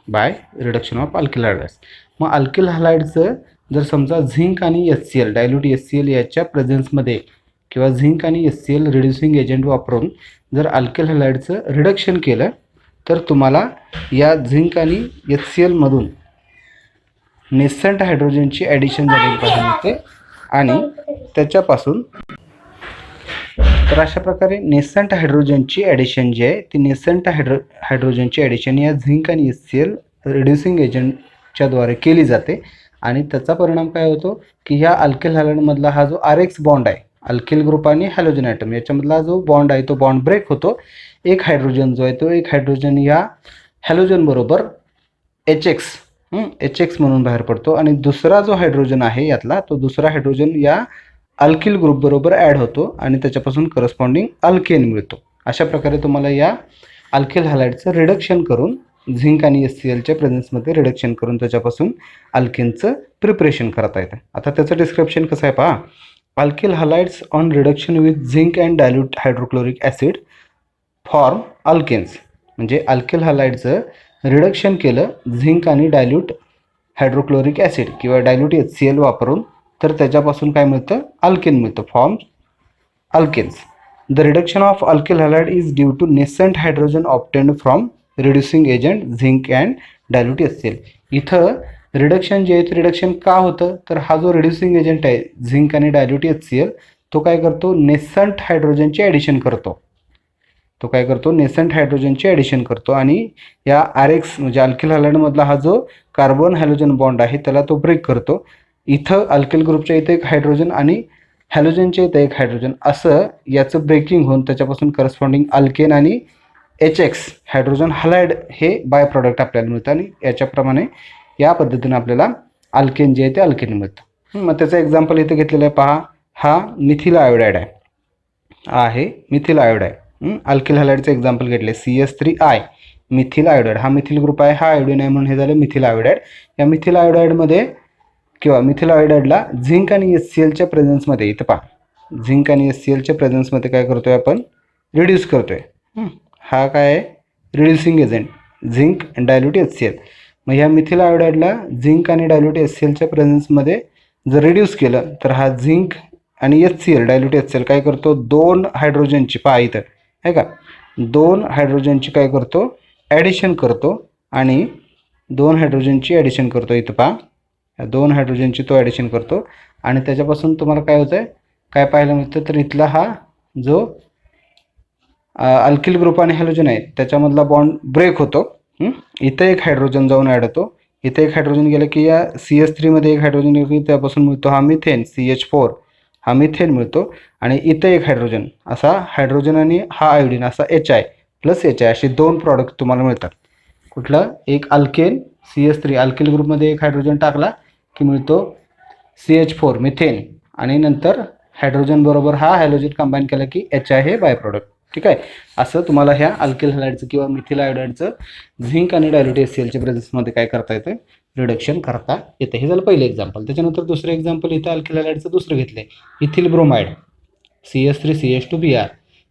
Bye reduction of alkyl halides. मग अल्किल हलाइडचं जर समजा झिंक आणि HCl डायल्यूट HCl याच्या प्रेझेन्समध्ये किंवा झिंक आणि HCl रिड्युसिंग एजंट वापरून जर अल्किल हलाइडचं रिडक्शन केलं तर तुम्हाला या झिंक आणि HCl मधून नेसंट हायड्रोजनची ॲडिशन झालेली पाहायला मिळते आणि त्याच्यापासून तर अशा प्रकारे नेसंट हायड्रोजनची ॲडिशन जी आहे ती नेसंट हायड्रोजनची ॲडिशन या झिंक आणि HCl रिड्युसिंग एजंटच्याद्वारे केली जाते आणि त्याचा परिणाम काय होतो की ह्या अल्किल हलाइडमधला हा जो RX बॉन्ड आहे, अल्किल ग्रुप आणि हॅलोजन ॲटम याच्यामधला जो बॉन्ड आहे तो बॉन्ड ब्रेक होतो. एक हायड्रोजन जो आहे तो एक हायड्रोजन या हॅलोजन बरोबर HX म्हणून बाहेर पडतो आणि दुसरा जो हायड्रोजन आहे यातला तो दुसरा हायड्रोजन या अल्किल ग्रुप बरोबर ॲड होतो आणि त्याच्यापासून करस्पॉन्डिंग अल्केन मिळतो. अशा प्रकारे तुम्हाला या अल्किल हलाइडचं रिडक्शन करून झिंक आणि HClच्या प्रेझेन्समध्ये रिडक्शन करून त्याच्यापासून अल्केनचं प्रिपरेशन करता येतं. आता त्याचं डिस्क्रिप्शन कसं आहे पहा. Alkyl halides on reduction with zinc and dilute hydrochloric acid form alkanes. म्हणजे अल्किल हलाइडचं रिडक्शन केलं झिंक आणि डायल्यूट हायड्रोक्लोरिक ॲसिड किंवा डायल्यूट HCl वापरून तर त्याच्यापासून काय मिळतं, अल्केन मिळतं, form alkanes. The reduction of alkyl halide is due to nascent hydrogen obtained from reducing agent zinc and dilute HCl. इथं रिडक्शन जे आहे ते रिडक्शन का होतं, तर हा जो रिड्युसिंग एजंट आहे झिंक आणि डायल्यूट HCl तो काय करतो, नेसंट हायड्रोजनची ॲडिशन करतो. तो काय करतो, नेसंट हायड्रोजनची ॲडिशन करतो आणि या RX म्हणजे अल्किल हलाइडमधला हा जो कार्बन हॅलोजन बॉन्ड आहे त्याला तो ब्रेक करतो. इथं अल्किल ग्रुपच्या इथं एक हायड्रोजन आणि हॅलोजनच्या इथं एक हायड्रोजन असं याचं ब्रेकिंग होऊन त्याच्यापासून करस्पॉन्डिंग अल्केन आणि HX हायड्रोजन हलाइड हे बाय प्रॉडक्ट आपल्याला मिळतं आणि याच्याप्रमाणे या पद्धतीने आपल्याला अल्केन जे आहे ते अल्केन मिळतं. मग त्याचं एक्झाम्पल इथे घेतलेलं आहे पहा. हा मिथिल आयोडाईड आहे मिथिल आयोडाईड. अल्किल हलाइडचं एक्झाम्पल घेतले CS3I मिथिल आयोडाईड. हा मिथिल ग्रुप आहे, हा आयोडीन आहे म्हणून हे झालं मिथिल आयोडाईड. या मिथिल आयोडाईडमध्ये किंवा मिथिल आयोडाईडला झिंक आणि HClच्या प्रेझेन्समध्ये इथं पहा झिंक आणि HClच्या प्रेझेन्समध्ये काय करतोय आपण, रिड्यूस करतोय. हा काय आहे, reducing agent zinc dilute HCl. मग ह्या मिथिल आयोडाईडला झिंक आणि डायल्यूट HClच्या प्रेझेन्समध्ये जर रिड्यूस केलं तर हा झिंक आणि HCl डायल्यूट HCl काय करतो, दोन हायड्रोजनची पहा इथं आहे का, दोन हायड्रोजनची काय करतो, ॲडिशन करतो आणि दोन हायड्रोजनची ॲडिशन करतो. इथं पहा दोन हायड्रोजनची तो ॲडिशन करतो आणि त्याच्यापासून तुम्हाला काय होतं आहे, काय पाहायला मिळतं, तर इथला हा जो अल्किल ग्रुप आणि हॅलोजन आहे त्याच्यामधला बॉन्ड ब्रेक होतो इथं एक हायड्रोजन जाऊन ॲड होतो. इथे एक हायड्रोजन गेलं की या CH3 मध्ये एक हायड्रोजन गेलं की त्यापासून मिळतो हा मिथेन CH4, हा मिथेन मिळतो. आणि इथं एक हायड्रोजन, असा हायड्रोजन आणि हा आयोडीन असा HI प्लस HI असे दोन प्रॉडक्ट तुम्हाला मिळतात. कुठलं? एक अल्केन CH3 अल्किल ग्रुपमध्ये एक हायड्रोजन टाकला की मिळतो CH4 मिथेन, आणि नंतर हायड्रोजन बरोबर हा हायड्रोजन कंबाईन केला की HI हे बाय प्रॉडक्ट. ठीक आहे. असं तुम्हाला ह्या अल्किल हॅलाइडचं किंवा मिथिल आयोडाईडचं झिंक आणि डायल्यूट HClच्या प्रेझेन्समध्ये काय करता येतं? रिडक्शन करता येतं. हे झालं पहिलं एक्झाम्पल. त्याच्यानंतर दुसरं एक्झाम्पल इथं अल्किल हॅलाइडचं दुसरं घेतलंय, ethyl bromide CH3CH2Br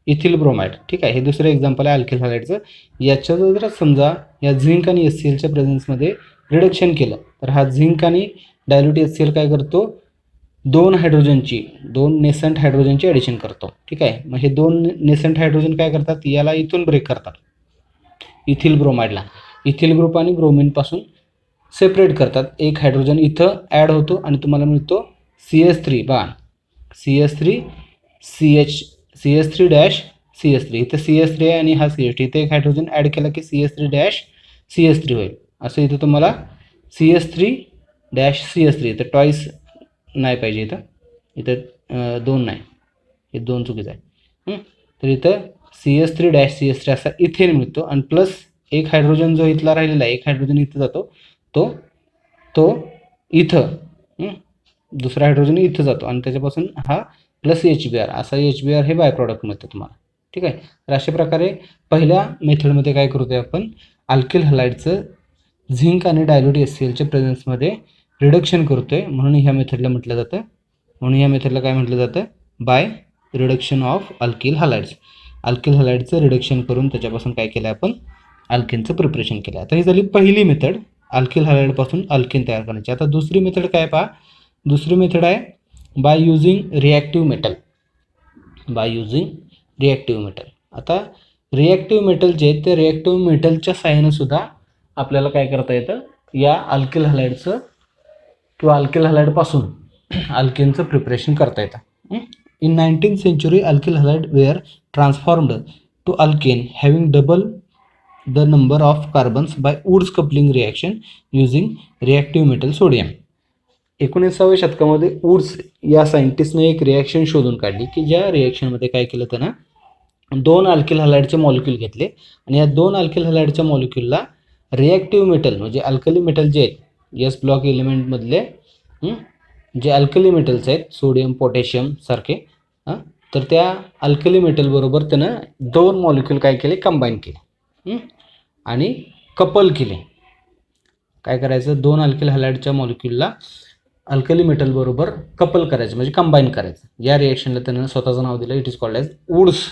ethyl bromide. ठीक आहे. हे दुसरं एक्झाम्पल आहे अल्किल हॅलाइडचं. याच्यात जर समजा या झिंक आणि HClच्या प्रेझेन्समध्ये रिडक्शन केलं तर हा झिंक आणि डायल्यूट HCl काय करतो? दोन नेसंट हायड्रोजनची ॲडिशन करतो. ठीक आहे. मग हे दोन नेसंट हायड्रोजन काय करतात? याला इथून ब्रेक करतात, इथिल ब्रोमाइडला इथिल ग्रुप आणि ब्रोमिनपासून सेपरेट करतात. एक हायड्रोजन इथं ॲड होतो आणि तुम्हाला मिळतो CH3 बा CH3 इथं CH3 आहे आणि हा CH3 इथं एक हायड्रोजन ॲड केला की CH3 होईल. असं इथं तुम्हाला CH3 इथं टॉईस नाही पाहिजे, इथं दोन नाही, हे दोन चुकीचं आहे. तर इथं CH3 असा इथेन मिळतो आणि प्लस एक हायड्रोजन जो इथला राहिलेला आहे, एक हायड्रोजन इथं जातो, तो इथं दुसरा हायड्रोजन इथं जातो आणि त्याच्यापासून हा प्लस HBr असा HBr हे बाय प्रॉडक्ट मिळतं तुम्हाला. ठीक आहे. तर अशा प्रकारे पहिल्या मेथडमध्ये काय करतोय आपण? अल्किल हॅलाइडचं झिंक आणि डायल्यूट HClच्या प्रेझेन्समध्ये रिडक्शन करतोय, म्हणून ह्या मेथडला म्हटलं जातं. म्हणून या मेथडला काय म्हटलं जातं? By reduction of alkyl halides. Alkyl हॅलाइडचं रिडक्शन करून त्याच्यापासून काय केलं आपण? अल्केनचं प्रिपरेशन केलं. आता ही झाली पहिली मेथड, अल्किल हॅलाइडपासून अल्केन तयार करण्याची. आता दुसरी मेथड काय पहा? दुसरी मेथड आहे बाय युझिंग रिॲक्टिव्ह मेटल. आता रिॲक्टिव्ह मेटल जे आहेत ते रिॲक्टिव्ह मेटलच्या साहाय्याने सुद्धा आपल्याला काय करता येतं? या अल्किल हॅलाइडचं किंवा अल्किल हॅलाइडपासून अल्केनचं प्रिपरेशन करता येतं. In 19th century alkyl halide were transformed to alkane having double the number of carbons by Wurtz coupling reaction using reactive metal sodium. 19व्या शतकामध्ये वुड्स या सायंटिस्टने एक रिॲक्शन शोधून काढली की ज्या रिॲक्शनमध्ये काय केलं त्यानं दोन अल्किल हॅलाइडचे मॉलिक्यूल घेतले आणि या दोन अल्किल हॅलाइडच्या मॉलिक्यूलला रिॲक्टिव्ह मेटल म्हणजे अल्कली मेटल जे आहेत S ब्लॉक एलिमेंटमधले जे अल्कली मेटल्स आहेत सोडियम पोटॅशियम सारखे, तर त्या अल्कली मेटल बरोबर त्यानं दोन मॉलिक्यूल काय केले? कंबाईन केले आणि कपल केले. काय करायचं? दोन अल्किल हॅलाइडच्या मॉलिक्यूलला अल्कली मेटल बरोबर कपल करायचं म्हणजे कंबाईन करायचं. या रिॲक्शनला त्यानं स्वतःचं नाव दिलं, it is called as Wurtz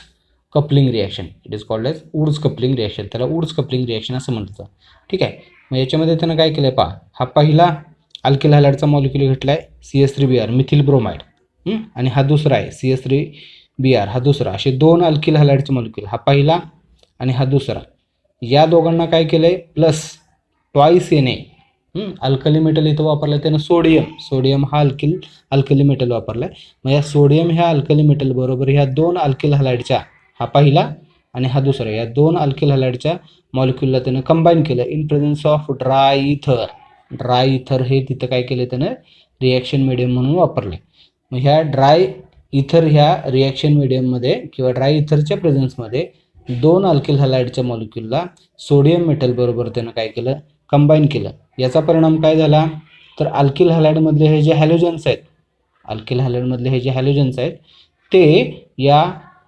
coupling reaction. त्याला वुड्स कपलिंग रिॲक्शन असं म्हणतात. ठीक आहे. मग याच्यामध्ये त्यानं काय केलं पहा, हा पहिला अल्किल हॅलाइडचा मॉलिक्यूल घेतला आहे CH3Br मिथिल ब्रोमाइड, आणि हा दुसरा आहे CH3Br हा दुसरा. असे दोन अल्किल हॅलाइडचे मॉलिक्यूल, हा पहिला आणि हा दुसरा, या दोघांना काय केलं आहे? Plus twice Na alkali metal इथं वापरलं आहे त्यानं सोडियम हा अल्कली मेटल वापरला आहे. मग या सोडियम ह्या अल्कली मेटल बरोबर ह्या दोन अल्किल हॅलाइडच्या, हा पहिला आणि हा दुसरा, या दोन अल्किल हॅलाइडच्या मॉलिक्यूलला त्यानं कंबाईन केलं in presence of dry ether हे तिथं काय केलं त्यानं? रिॲक्शन मीडियम म्हणून वापरले. मग ह्या ड्राय इथर ह्या रिॲक्शन मीडियममध्ये किंवा ड्राय इथरच्या प्रेझेन्समध्ये दोन अल्किल हॅलाइडच्या मॉलिक्यूलला सोडियम मेटल बरोबर त्यानं काय केलं? कंबाईन केलं. याचा परिणाम काय झाला? तर अल्किल हॅलाइडमधले हे जे हॅलोजन्स आहेत ते या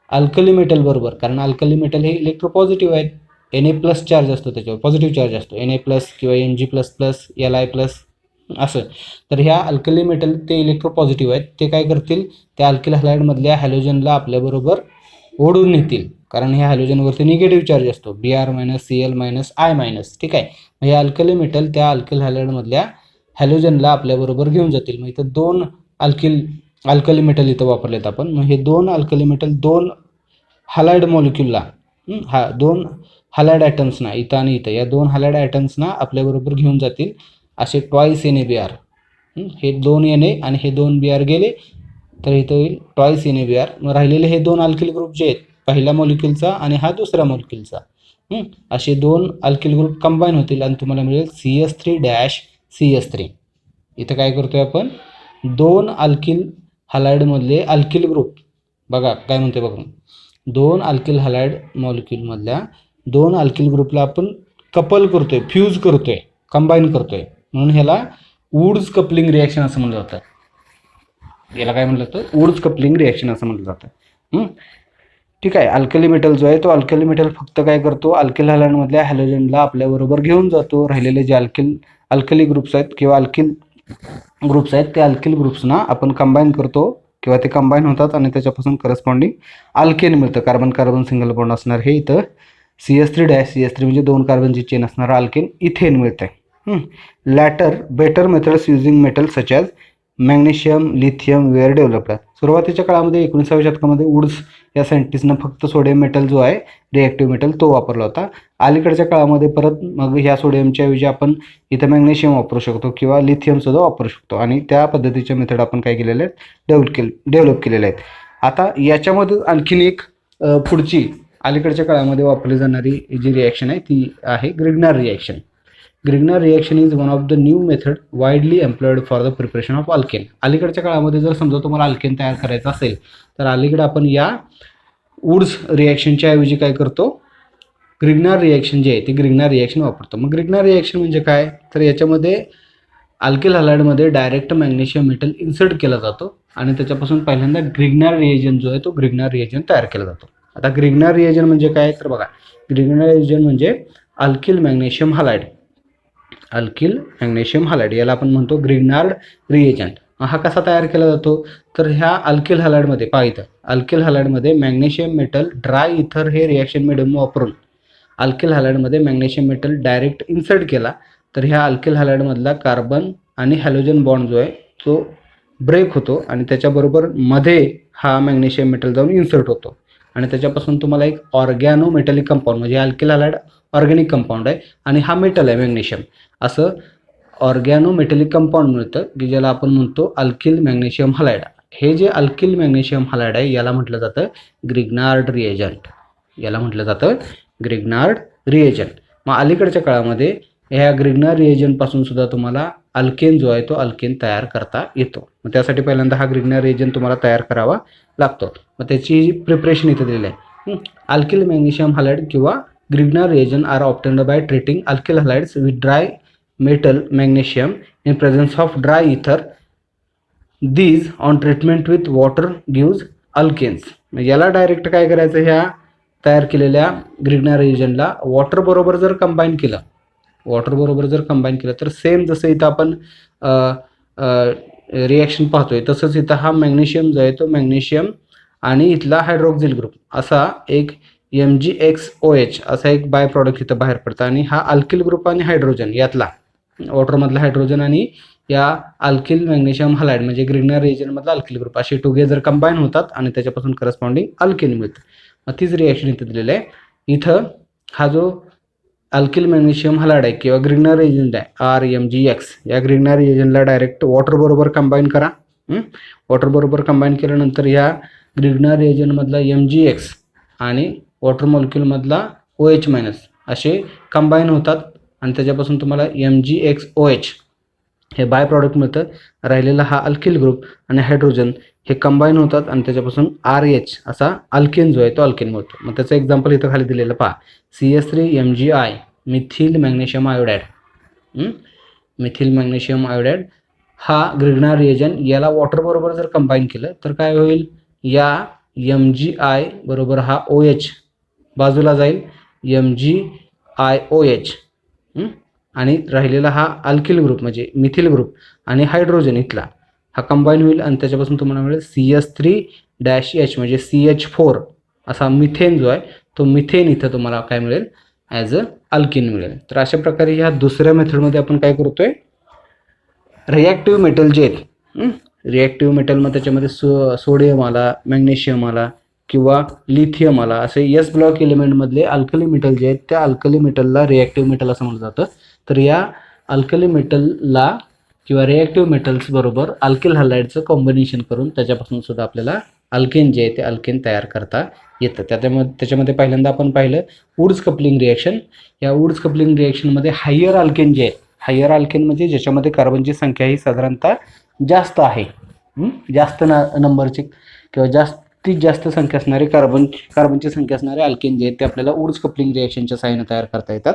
अल्कली मेटल बरोबर, कारण अल्कली मेटल हे इलेक्ट्रोपॉझिटिव्ह आहेत, Na+ चार्ज असतो त्याच्यावर, पॉझिटिव्ह चार्ज असतो, Na+ किंवा Mg++ Li+ असं. तर ह्या अल्कली मेटल ते इलेक्ट्रोपॉझिटिव्ह आहेत, ते काय करतील? त्या अल्किल हॅलाइडमधल्या हॅलोजनला आपल्याबरोबर ओढून नेतील, कारण ह्या हॅलोजनवरती निगेटिव्ह चार्ज असतो, Br- Cl- I-. ठीक आहे. मग हे अल्कली मेटल त्या अल्किल हॅलाइडमधल्या हॅलोजनला आपल्याबरोबर घेऊन जातील. मग इथं दोन अल्कली मेटल इथं वापरलेत आपण. मग हे दोन अल्कली मेटल दोन हॅलाइड मॉलिक्यूलला, दोन हॅलाइड ॲटम्सना इथं आणि इथं, या दोन हॅलाइड ॲटम्सना आपल्याबरोबर घेऊन जातील. असे ट्वाईस NaBr, हे दोन Na आणि हे दोन Br गेले तर इथं होईल ट्वाईस NaBr. मग राहिलेले हे दोन अल्किल ग्रुप जे आहेत, पहिल्या मॉलिक्यूलचा आणि हा दुसऱ्या मॉलिक्यूलचा, असे 2 अल्किल ग्रुप कंबाईन होतील आणि तुम्हाला मिळेल CS3-CS3. इथं काय करतोय आपण, 2 अल्किल हलाइडमधले अल्किल ग्रुप, बघा काय म्हणते बघा, 2 अल्किल हलाइड मॉलिक्यूलमधल्या 2 अल्किल ग्रुपला आपण कपल करतोय, फ्यूज करतोय, कंबाईन करतोय, म्हणून ह्याला वुड्स कपलिंग रिॲक्शन असं म्हटलं जातं. याला काय म्हटलं जातं, वुड्स कपलिंग रिॲक्शन असं म्हटलं जातं. ठीक आहे. अल्कली मेटल जो आहे तो अल्कली मेटल फक्त काय करतो, अल्किल हलाइडमधल्या हॅलोजनला आपल्याबरोबर घेऊन जातो. राहिलेले जे अल्कली ग्रुप्स आहेत किंवा अल्किल ग्रुप्स आहेत त्या अल्किल ग्रुप्सना आपण कंबाईन करतो किंवा ते कंबाईन होतात आणि त्याच्यापासून करस्पॉन्डिंग अल्केन मिळतं. कार्बन कार्बन सिंगल बॉन्ड असणार हे इथं CS3-CS3 म्हणजे 2 कार्बनची चेन असणारा अल्केन इथेन मिळतं आहे. Later better methods using metal such as magnesium, lithium were developed. सुरुवातीच्या काळामध्ये 19व्या शतकामध्ये वुड्स या सायंटिस्टनं फक्त सोडियम मेटल जो आहे रिॲक्टिव्ह मेटल तो वापरला होता. अलीकडच्या काळामध्ये परत मग ह्या सोडियमच्या ऐवजी आपण इथं मॅग्नेशियम वापरू शकतो किंवा लिथियमसुद्धा वापरू शकतो आणि त्या पद्धतीच्या मेथड आपण काय केलेल्या आहेत, डेव्हलप केलेल्या आहेत. आता याच्यामध्ये आणखीन एक पुढची अलीकडच्या काळामध्ये वापरली जाणारी जी रिॲक्शन आहे ती आहे Grignard reaction. Grignard reaction is one of the new method widely employed for the preparation of alkane. अलीकडच्या काळामध्ये जर समजा तुम्हाला अल्केन तयार करायचं असेल तर अलीकडे आपण या वुड्स रिॲक्शनच्या ऐवजी काय करतो, ग्रिग्नार रिॲक्शन जे आहे ते ग्रिग्नार रिॲक्शन वापरतो. मग ग्रिग्नार रिॲक्शन म्हणजे काय, तर याच्यामध्ये अल्किल हलाइडमध्ये डायरेक्ट मॅग्नेशियम मेटल इन्सर्ट केला जातो आणि त्याच्यापासून पहिल्यांदा ग्रिग्नार रिएजन जो आहे तो ग्रिग्नार रिएजन तयार केला जातो. आता ग्रिग्नार रिएजन म्हणजे काय, तर बघा ग्रिग्नार रिएजन म्हणजे alkyl magnesium halide, alkyl magnesium halide याला आपण म्हणतो ग्रिग्नार्ड रिएजंट. हा कसा तयार केला जातो, तर ह्या अल्किल हलाइडमध्ये पाहिजे अल्किल हलाइडमध्ये मॅग्नेशियम मेटल ड्राय इथर हे रिॲक्शन मिडियम वापरून अल्किल हलाइडमध्ये मॅग्नेशियम मेटल डायरेक्ट इन्सर्ट केला तर ह्या अल्किल हलाइडमधला कार्बन आणि हॅलोजन बॉन्ड जो आहे तो ब्रेक होतो आणि त्याच्याबरोबर मध्ये हा मॅग्नेशियम मेटल जाऊन इन्सर्ट होतो आणि त्याच्यापासून तुम्हाला एक ऑर्गॅनो मेटलिक कंपाऊंड म्हणजे अल्किल हलाइड ऑर्गॅनिक कंपाऊंड आहे आणि हा मेटल आहे मॅग्नेशियम, असं ऑर्गॅनो मेटलिक कंपाऊंड मिळतं की ज्याला आपण म्हणतो अल्किल मॅग्नेशियम हलाइड. हे जे अल्किल मॅग्नेशियम हलाइड आहे याला म्हटलं जातं ग्रिग्नार्ड रिएजंट, याला म्हटलं जातं ग्रिग्नार्ड रिएजंट. मग अलीकडच्या काळामध्ये ह्या ग्रिग्नार रिएजंटपासून सुद्धा तुम्हाला अल्केन जो आहे तो अल्केन तयार करता येतो. मग त्यासाठी पहिल्यांदा हा ग्रिग्नार रिएजंट तुम्हाला तयार करावा लागतो. मग त्याची प्रिपरेशन इथं दिलेली आहे. अल्किल मॅग्नेशियम हलाइड किंवा Grignard reagent are obtained by treating alkyl halides with dry metal magnesium in presence of dry ether. These on treatment with water gives alkanes. याला डायरेक्ट काय करायचं, ह्या तयार केलेल्या ग्रिग्नार रिएजंटला वॉटरबरोबर जर कंबाईन केलं तर सेम जसं इथं आपण रिॲक्शन पाहतोय तसंच इथं हा मॅग्नेशियम जो आहे तो मॅग्नेशियम आणि इथला हायड्रोक्सिल ग्रुप असा एक MgXOH असा एक बाय प्रॉडक्ट इथं बाहेर पडतं आणि हा अल्किल ग्रुप आणि हायड्रोजन यातला वॉटरमधला हायड्रोजन आणि या अल्किल मॅग्नेशियम हलाइड म्हणजे ग्रिग्नार रिएजंटमधला अल्किल ग्रुप असे टुगेदर कंबाईन होतात आणि त्याच्यापासून करस्पॉन्डिंग अल्केन मिळतं. मग तीच रिॲक्शन इथं दिलेलं आहे. इथं हा जो अल्किल मॅग्नेशियम हलाइड आहे किंवा ग्रिग्नार रिएजंट आहे RMgX, या ग्रिग्नार रिएजंटला डायरेक्ट वॉटरबरोबर कंबाईन करा. वॉटरबरोबर कंबाईन केल्यानंतर या ग्रिग्नार रिएजंटमधला MgX आणि वॉटर मॉलिक्यूलमधला OH- असे कंबाईन होतात आणि त्याच्यापासून तुम्हाला MgXOH हे बाय प्रॉडक्ट मिळतं. राहिलेला हा अल्किल ग्रुप आणि हायड्रोजन हे कंबाईन होतात आणि त्याच्यापासून RH असा अल्केन जो आहे तो अल्केन मिळतो. मग त्याचं एक्झाम्पल इथं खाली दिलेलं पहा, CS3MgI methyl magnesium iodide. Methyl magnesium iodide हा ग्रिग्नार रिएजंट याला वॉटरबरोबर जर कंबाईन केलं तर काय होईल, या MgI बरोबर हा OH बाजूला जाईल, MgIOH आणि राहिलेला हा अल्किल ग्रुप म्हणजे मिथिल ग्रुप आणि हायड्रोजन इथला हा कंबाईन होईल आणि त्याच्यापासून तुम्हाला मिळेल CS3-H म्हणजे CH4 असा मिथेन जो आहे तो मिथेन इथं तुम्हाला काय मिळेल, ॲज अ अल्किन मिळेल. तर अशा प्रकारे ह्या दुसऱ्या मेथडमध्ये आपण काय करतोय, रिॲक्टिव्ह मेटल जे आहेत रिॲक्टिव्ह मेटल मग त्याच्यामध्ये सोडियम आला, मॅग्नेशियम आला किंवा लिथियम आला, असे S ब्लॉक एलिमेंटमधले अल्कली मेटल जे आहेत त्या अल्कली मेटलला रिॲक्टिव्ह मेटल असं म्हटलं जातं. तर या अल्कली मेटलला किंवा रिॲक्टिव्ह मेटल्स बरोबर अल्किल हलाइडचं कॉम्बिनेशन करून त्याच्यापासून सुद्धा आपल्याला अल्केन जे आहे ते अल्केन तयार करता येतं. त्याच्यामध्ये पहिल्यांदा आपण पाहिलं वुड्स कपलिंग रिॲक्शन. या वुड्स कपलिंग रिॲक्शनमध्ये हायर अल्केन जे आहे, हायर अल्केन म्हणजे ज्याच्यामध्ये कार्बनची संख्या ही साधारणतः जास्त आहे, जास्त नंबरची किंवा जास्तीत जास्त संख्या असणारे कार्बनची संख्या असणारे अल्केन जे आहेत ते आपल्याला वुड्स कपलिंग रिॲक्शनच्या सहाय्याने तयार करता येतात.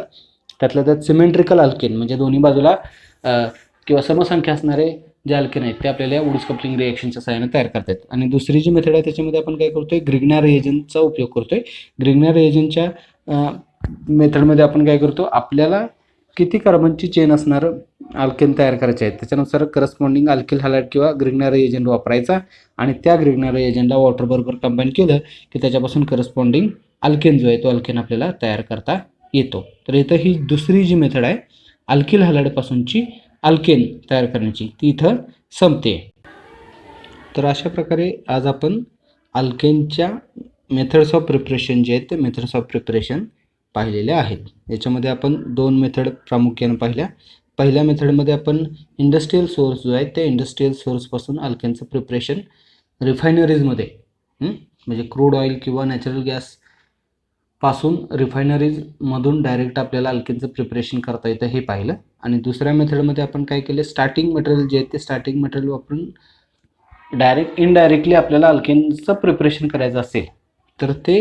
त्यातल्या त्यात सिमेट्रिकल अल्केन म्हणजे दोन्ही बाजूला किंवा समसंख्या असणारे जे अल्केन आहेत ते आपल्याला वुड्स कपलिंग रिॲक्शनच्या सहाय्याने तयार करता येतात. आणि दुसरी जी मेथड आहे त्याच्यामध्ये आपण काय करतोय, ग्रिग्नार रिएजनचा उपयोग करतोय. ग्रिग्नार रिएजनच्या मेथडमध्ये आपण काय करतो, आपल्याला किती कार्बनची चेन असणारं अल्केन तयार करायचे आहेत त्याच्यानुसार करस्पॉन्डिंग अल्किल हॅलाइड किंवा ग्रिग्नार रिएजंट वापरायचा आणि त्या ग्रिग्नार रिएजंटला वॉटरबरोबर कंबाईन केलं की त्याच्यापासून करस्पॉन्डिंग अल्केन जो आहे तो अल्केन आपल्याला तयार करता येतो. तर इथं ही दुसरी जी मेथड आहे अल्किल हॅलाइडपासूनची अल्केन तयार करण्याची ती इथं संपते. तर अशा प्रकारे आज आपण अल्केनच्या मेथड्स ऑफ प्रिपरेशन जे आहेत ते मेथड्स ऑफ प्रिपरेशन पाहिलेले आहेत. याच्यामध्ये आपण दोन मेथड प्रामुख्याने पाहिल्या. पहिल्या मेथडमध्ये आपण इंडस्ट्रियल सोर्स जो आहे त्या इंडस्ट्रियल सोर्सपासून अल्केनचं प्रिपरेशन रिफायनरीजमध्ये म्हणजे क्रूड ऑइल किंवा नॅचरल गॅस पासून रिफायनरीजमधून डायरेक्ट आपल्याला अल्केनचं प्रिपरेशन करता येतं हे पाहिलं. आणि दुसऱ्या मेथडमध्ये आपण काय केलं, स्टार्टिंग मटेरियल जे आहे ते स्टार्टिंग मटेरियल वापरून इनडायरेक्टली आपल्याला अल्केनचं प्रिपरेशन करायचं असेल तर ते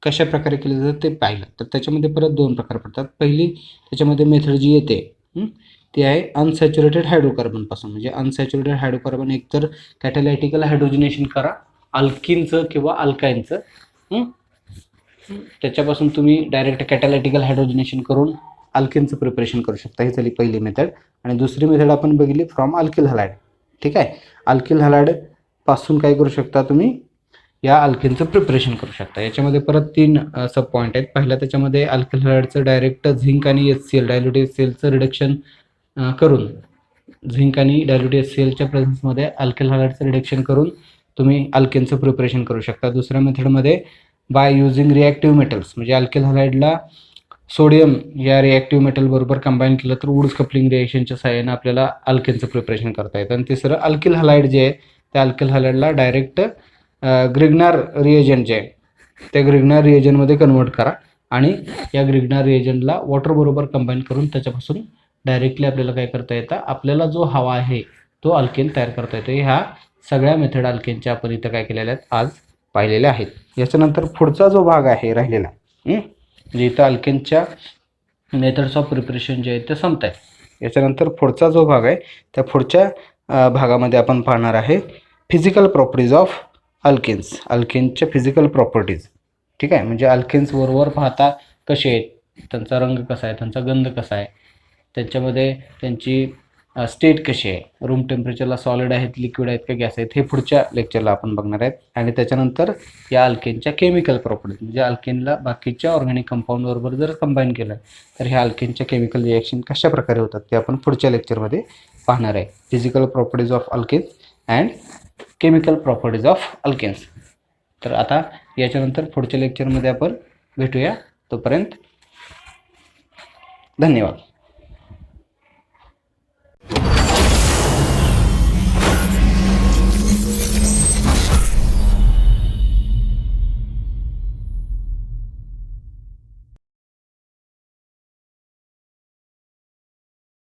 कशा प्रकारे केलं जातं ते पाहिलं. तर त्याच्यामध्ये परत दोन प्रकार पडतात. पहिली त्याच्यामध्ये मेथड जी येते ती आहे अनसॅच्युरेटेड हायड्रोकार्बनपासून. म्हणजे अनसॅच्युरेटेड हायड्रोकार्बन एकतर कॅटॅलायटिकल हायड्रोजनेशन करा अल्किनचं किंवा अल्काईनचं, त्याच्यापासून तुम्ही डायरेक्ट कॅटॅलायटिकल हायड्रोजनेशन करून अल्केनचं प्रिपरेशन करू शकता. ही झाली पहिली मेथड. आणि दुसरी मेथड आपण बघितली फ्रॉम अल्किल हॅलाइड. ठीक आहे, अल्किल हॅलाइड पासून काय करू शकता तुम्ही, या अल्केनचं प्रिपरेशन करू शकता. याच्यामध्ये परत तीन सब पॉईंट आहेत. पहिला त्याच्यामध्ये अल्किल हॅलाइडचं डायरेक्ट झिंक आणि HCl डायल्युटेड HClचं रिडक्शन करून झिंक आणि डायल्युटेड HClच्या प्रेझेन्समध्ये अल्किल हॅलाइडचं रिडक्शन करून तुम्ही अल्केनचं प्रिपरेशन करू शकता. दुसऱ्या मेथडमध्ये बाय युझिंग रिॲक्टिव्ह मेटल्स म्हणजे अल्किल हॅलाइडला सोडियम या रिॲक्टिव्ह मेटल बरोबर कंबाईन केलं तर वुड्स कपलिंग रिएक्शनच्या सहाय्याने आपल्याला अल्केनचं प्रिपरेशन करता येतं. आणि तिसरं अल्किल हॅलाइड जे आहे त्या अल्किल हॅलाइडला डायरेक्ट ग्रिग्नार रिएजंट जे आहे त्या ग्रिग्नार रिएजंटमध्ये कन्वर्ट करा आणि या ग्रिग्नार रिएजंटला वॉटरबरोबर कंबाईन करून त्याच्यापासून डायरेक्टली आपल्याला काय करता येतं, आपल्याला जो हवा आहे तो अल्केन तयार करता येतो. ह्या सगळ्या मेथड अल्केनच्या आपण इथं काय केलेल्या आहेत आज पाहिलेल्या आहेत. याच्यानंतर पुढचा जो भाग आहे राहिलेला म्हणजे इथं अल्केनच्या मेथड्स ऑफ प्रिपरेशन जे आहेत ते संपत आहे. याच्यानंतर पुढचा जो भाग आहे त्या पुढच्या भागामध्ये आपण पाहणार आहे फिजिकल प्रॉपर्टीज ऑफ अल्केन्स. अल्केनच्या फिजिकल प्रॉपर्टीज. ठीक आहे, म्हणजे अल्केन्स बरोबर पाहता कसे आहेत, त्यांचा रंग कसा आहे, त्यांचा गंध कसा आहे, त्यांच्यामध्ये त्यांची स्टेट कशी आहे, रूम टेम्परेचरला सॉलिड आहेत, लिक्विड आहेत का गॅस आहेत, हे पुढच्या लेक्चरला आपण बघणार आहेत. आणि त्याच्यानंतर या अल्केनच्या केमिकल प्रॉपर्टीज म्हणजे अल्केनला बाकीच्या ऑर्गॅनिक कंपाऊंडबरोबर जर कंबाईन केलं तर ह्या अल्केनच्या केमिकल रिॲक्शन कशा प्रकारे होतात ते आपण पुढच्या लेक्चरमध्ये पाहणार आहे. Physical properties of alkanes and chemical properties of alkanes. तर आता याच्यानंतर पुढच्या लेक्चरमध्ये आपण भेटूया. तोपर्यंत धन्यवाद.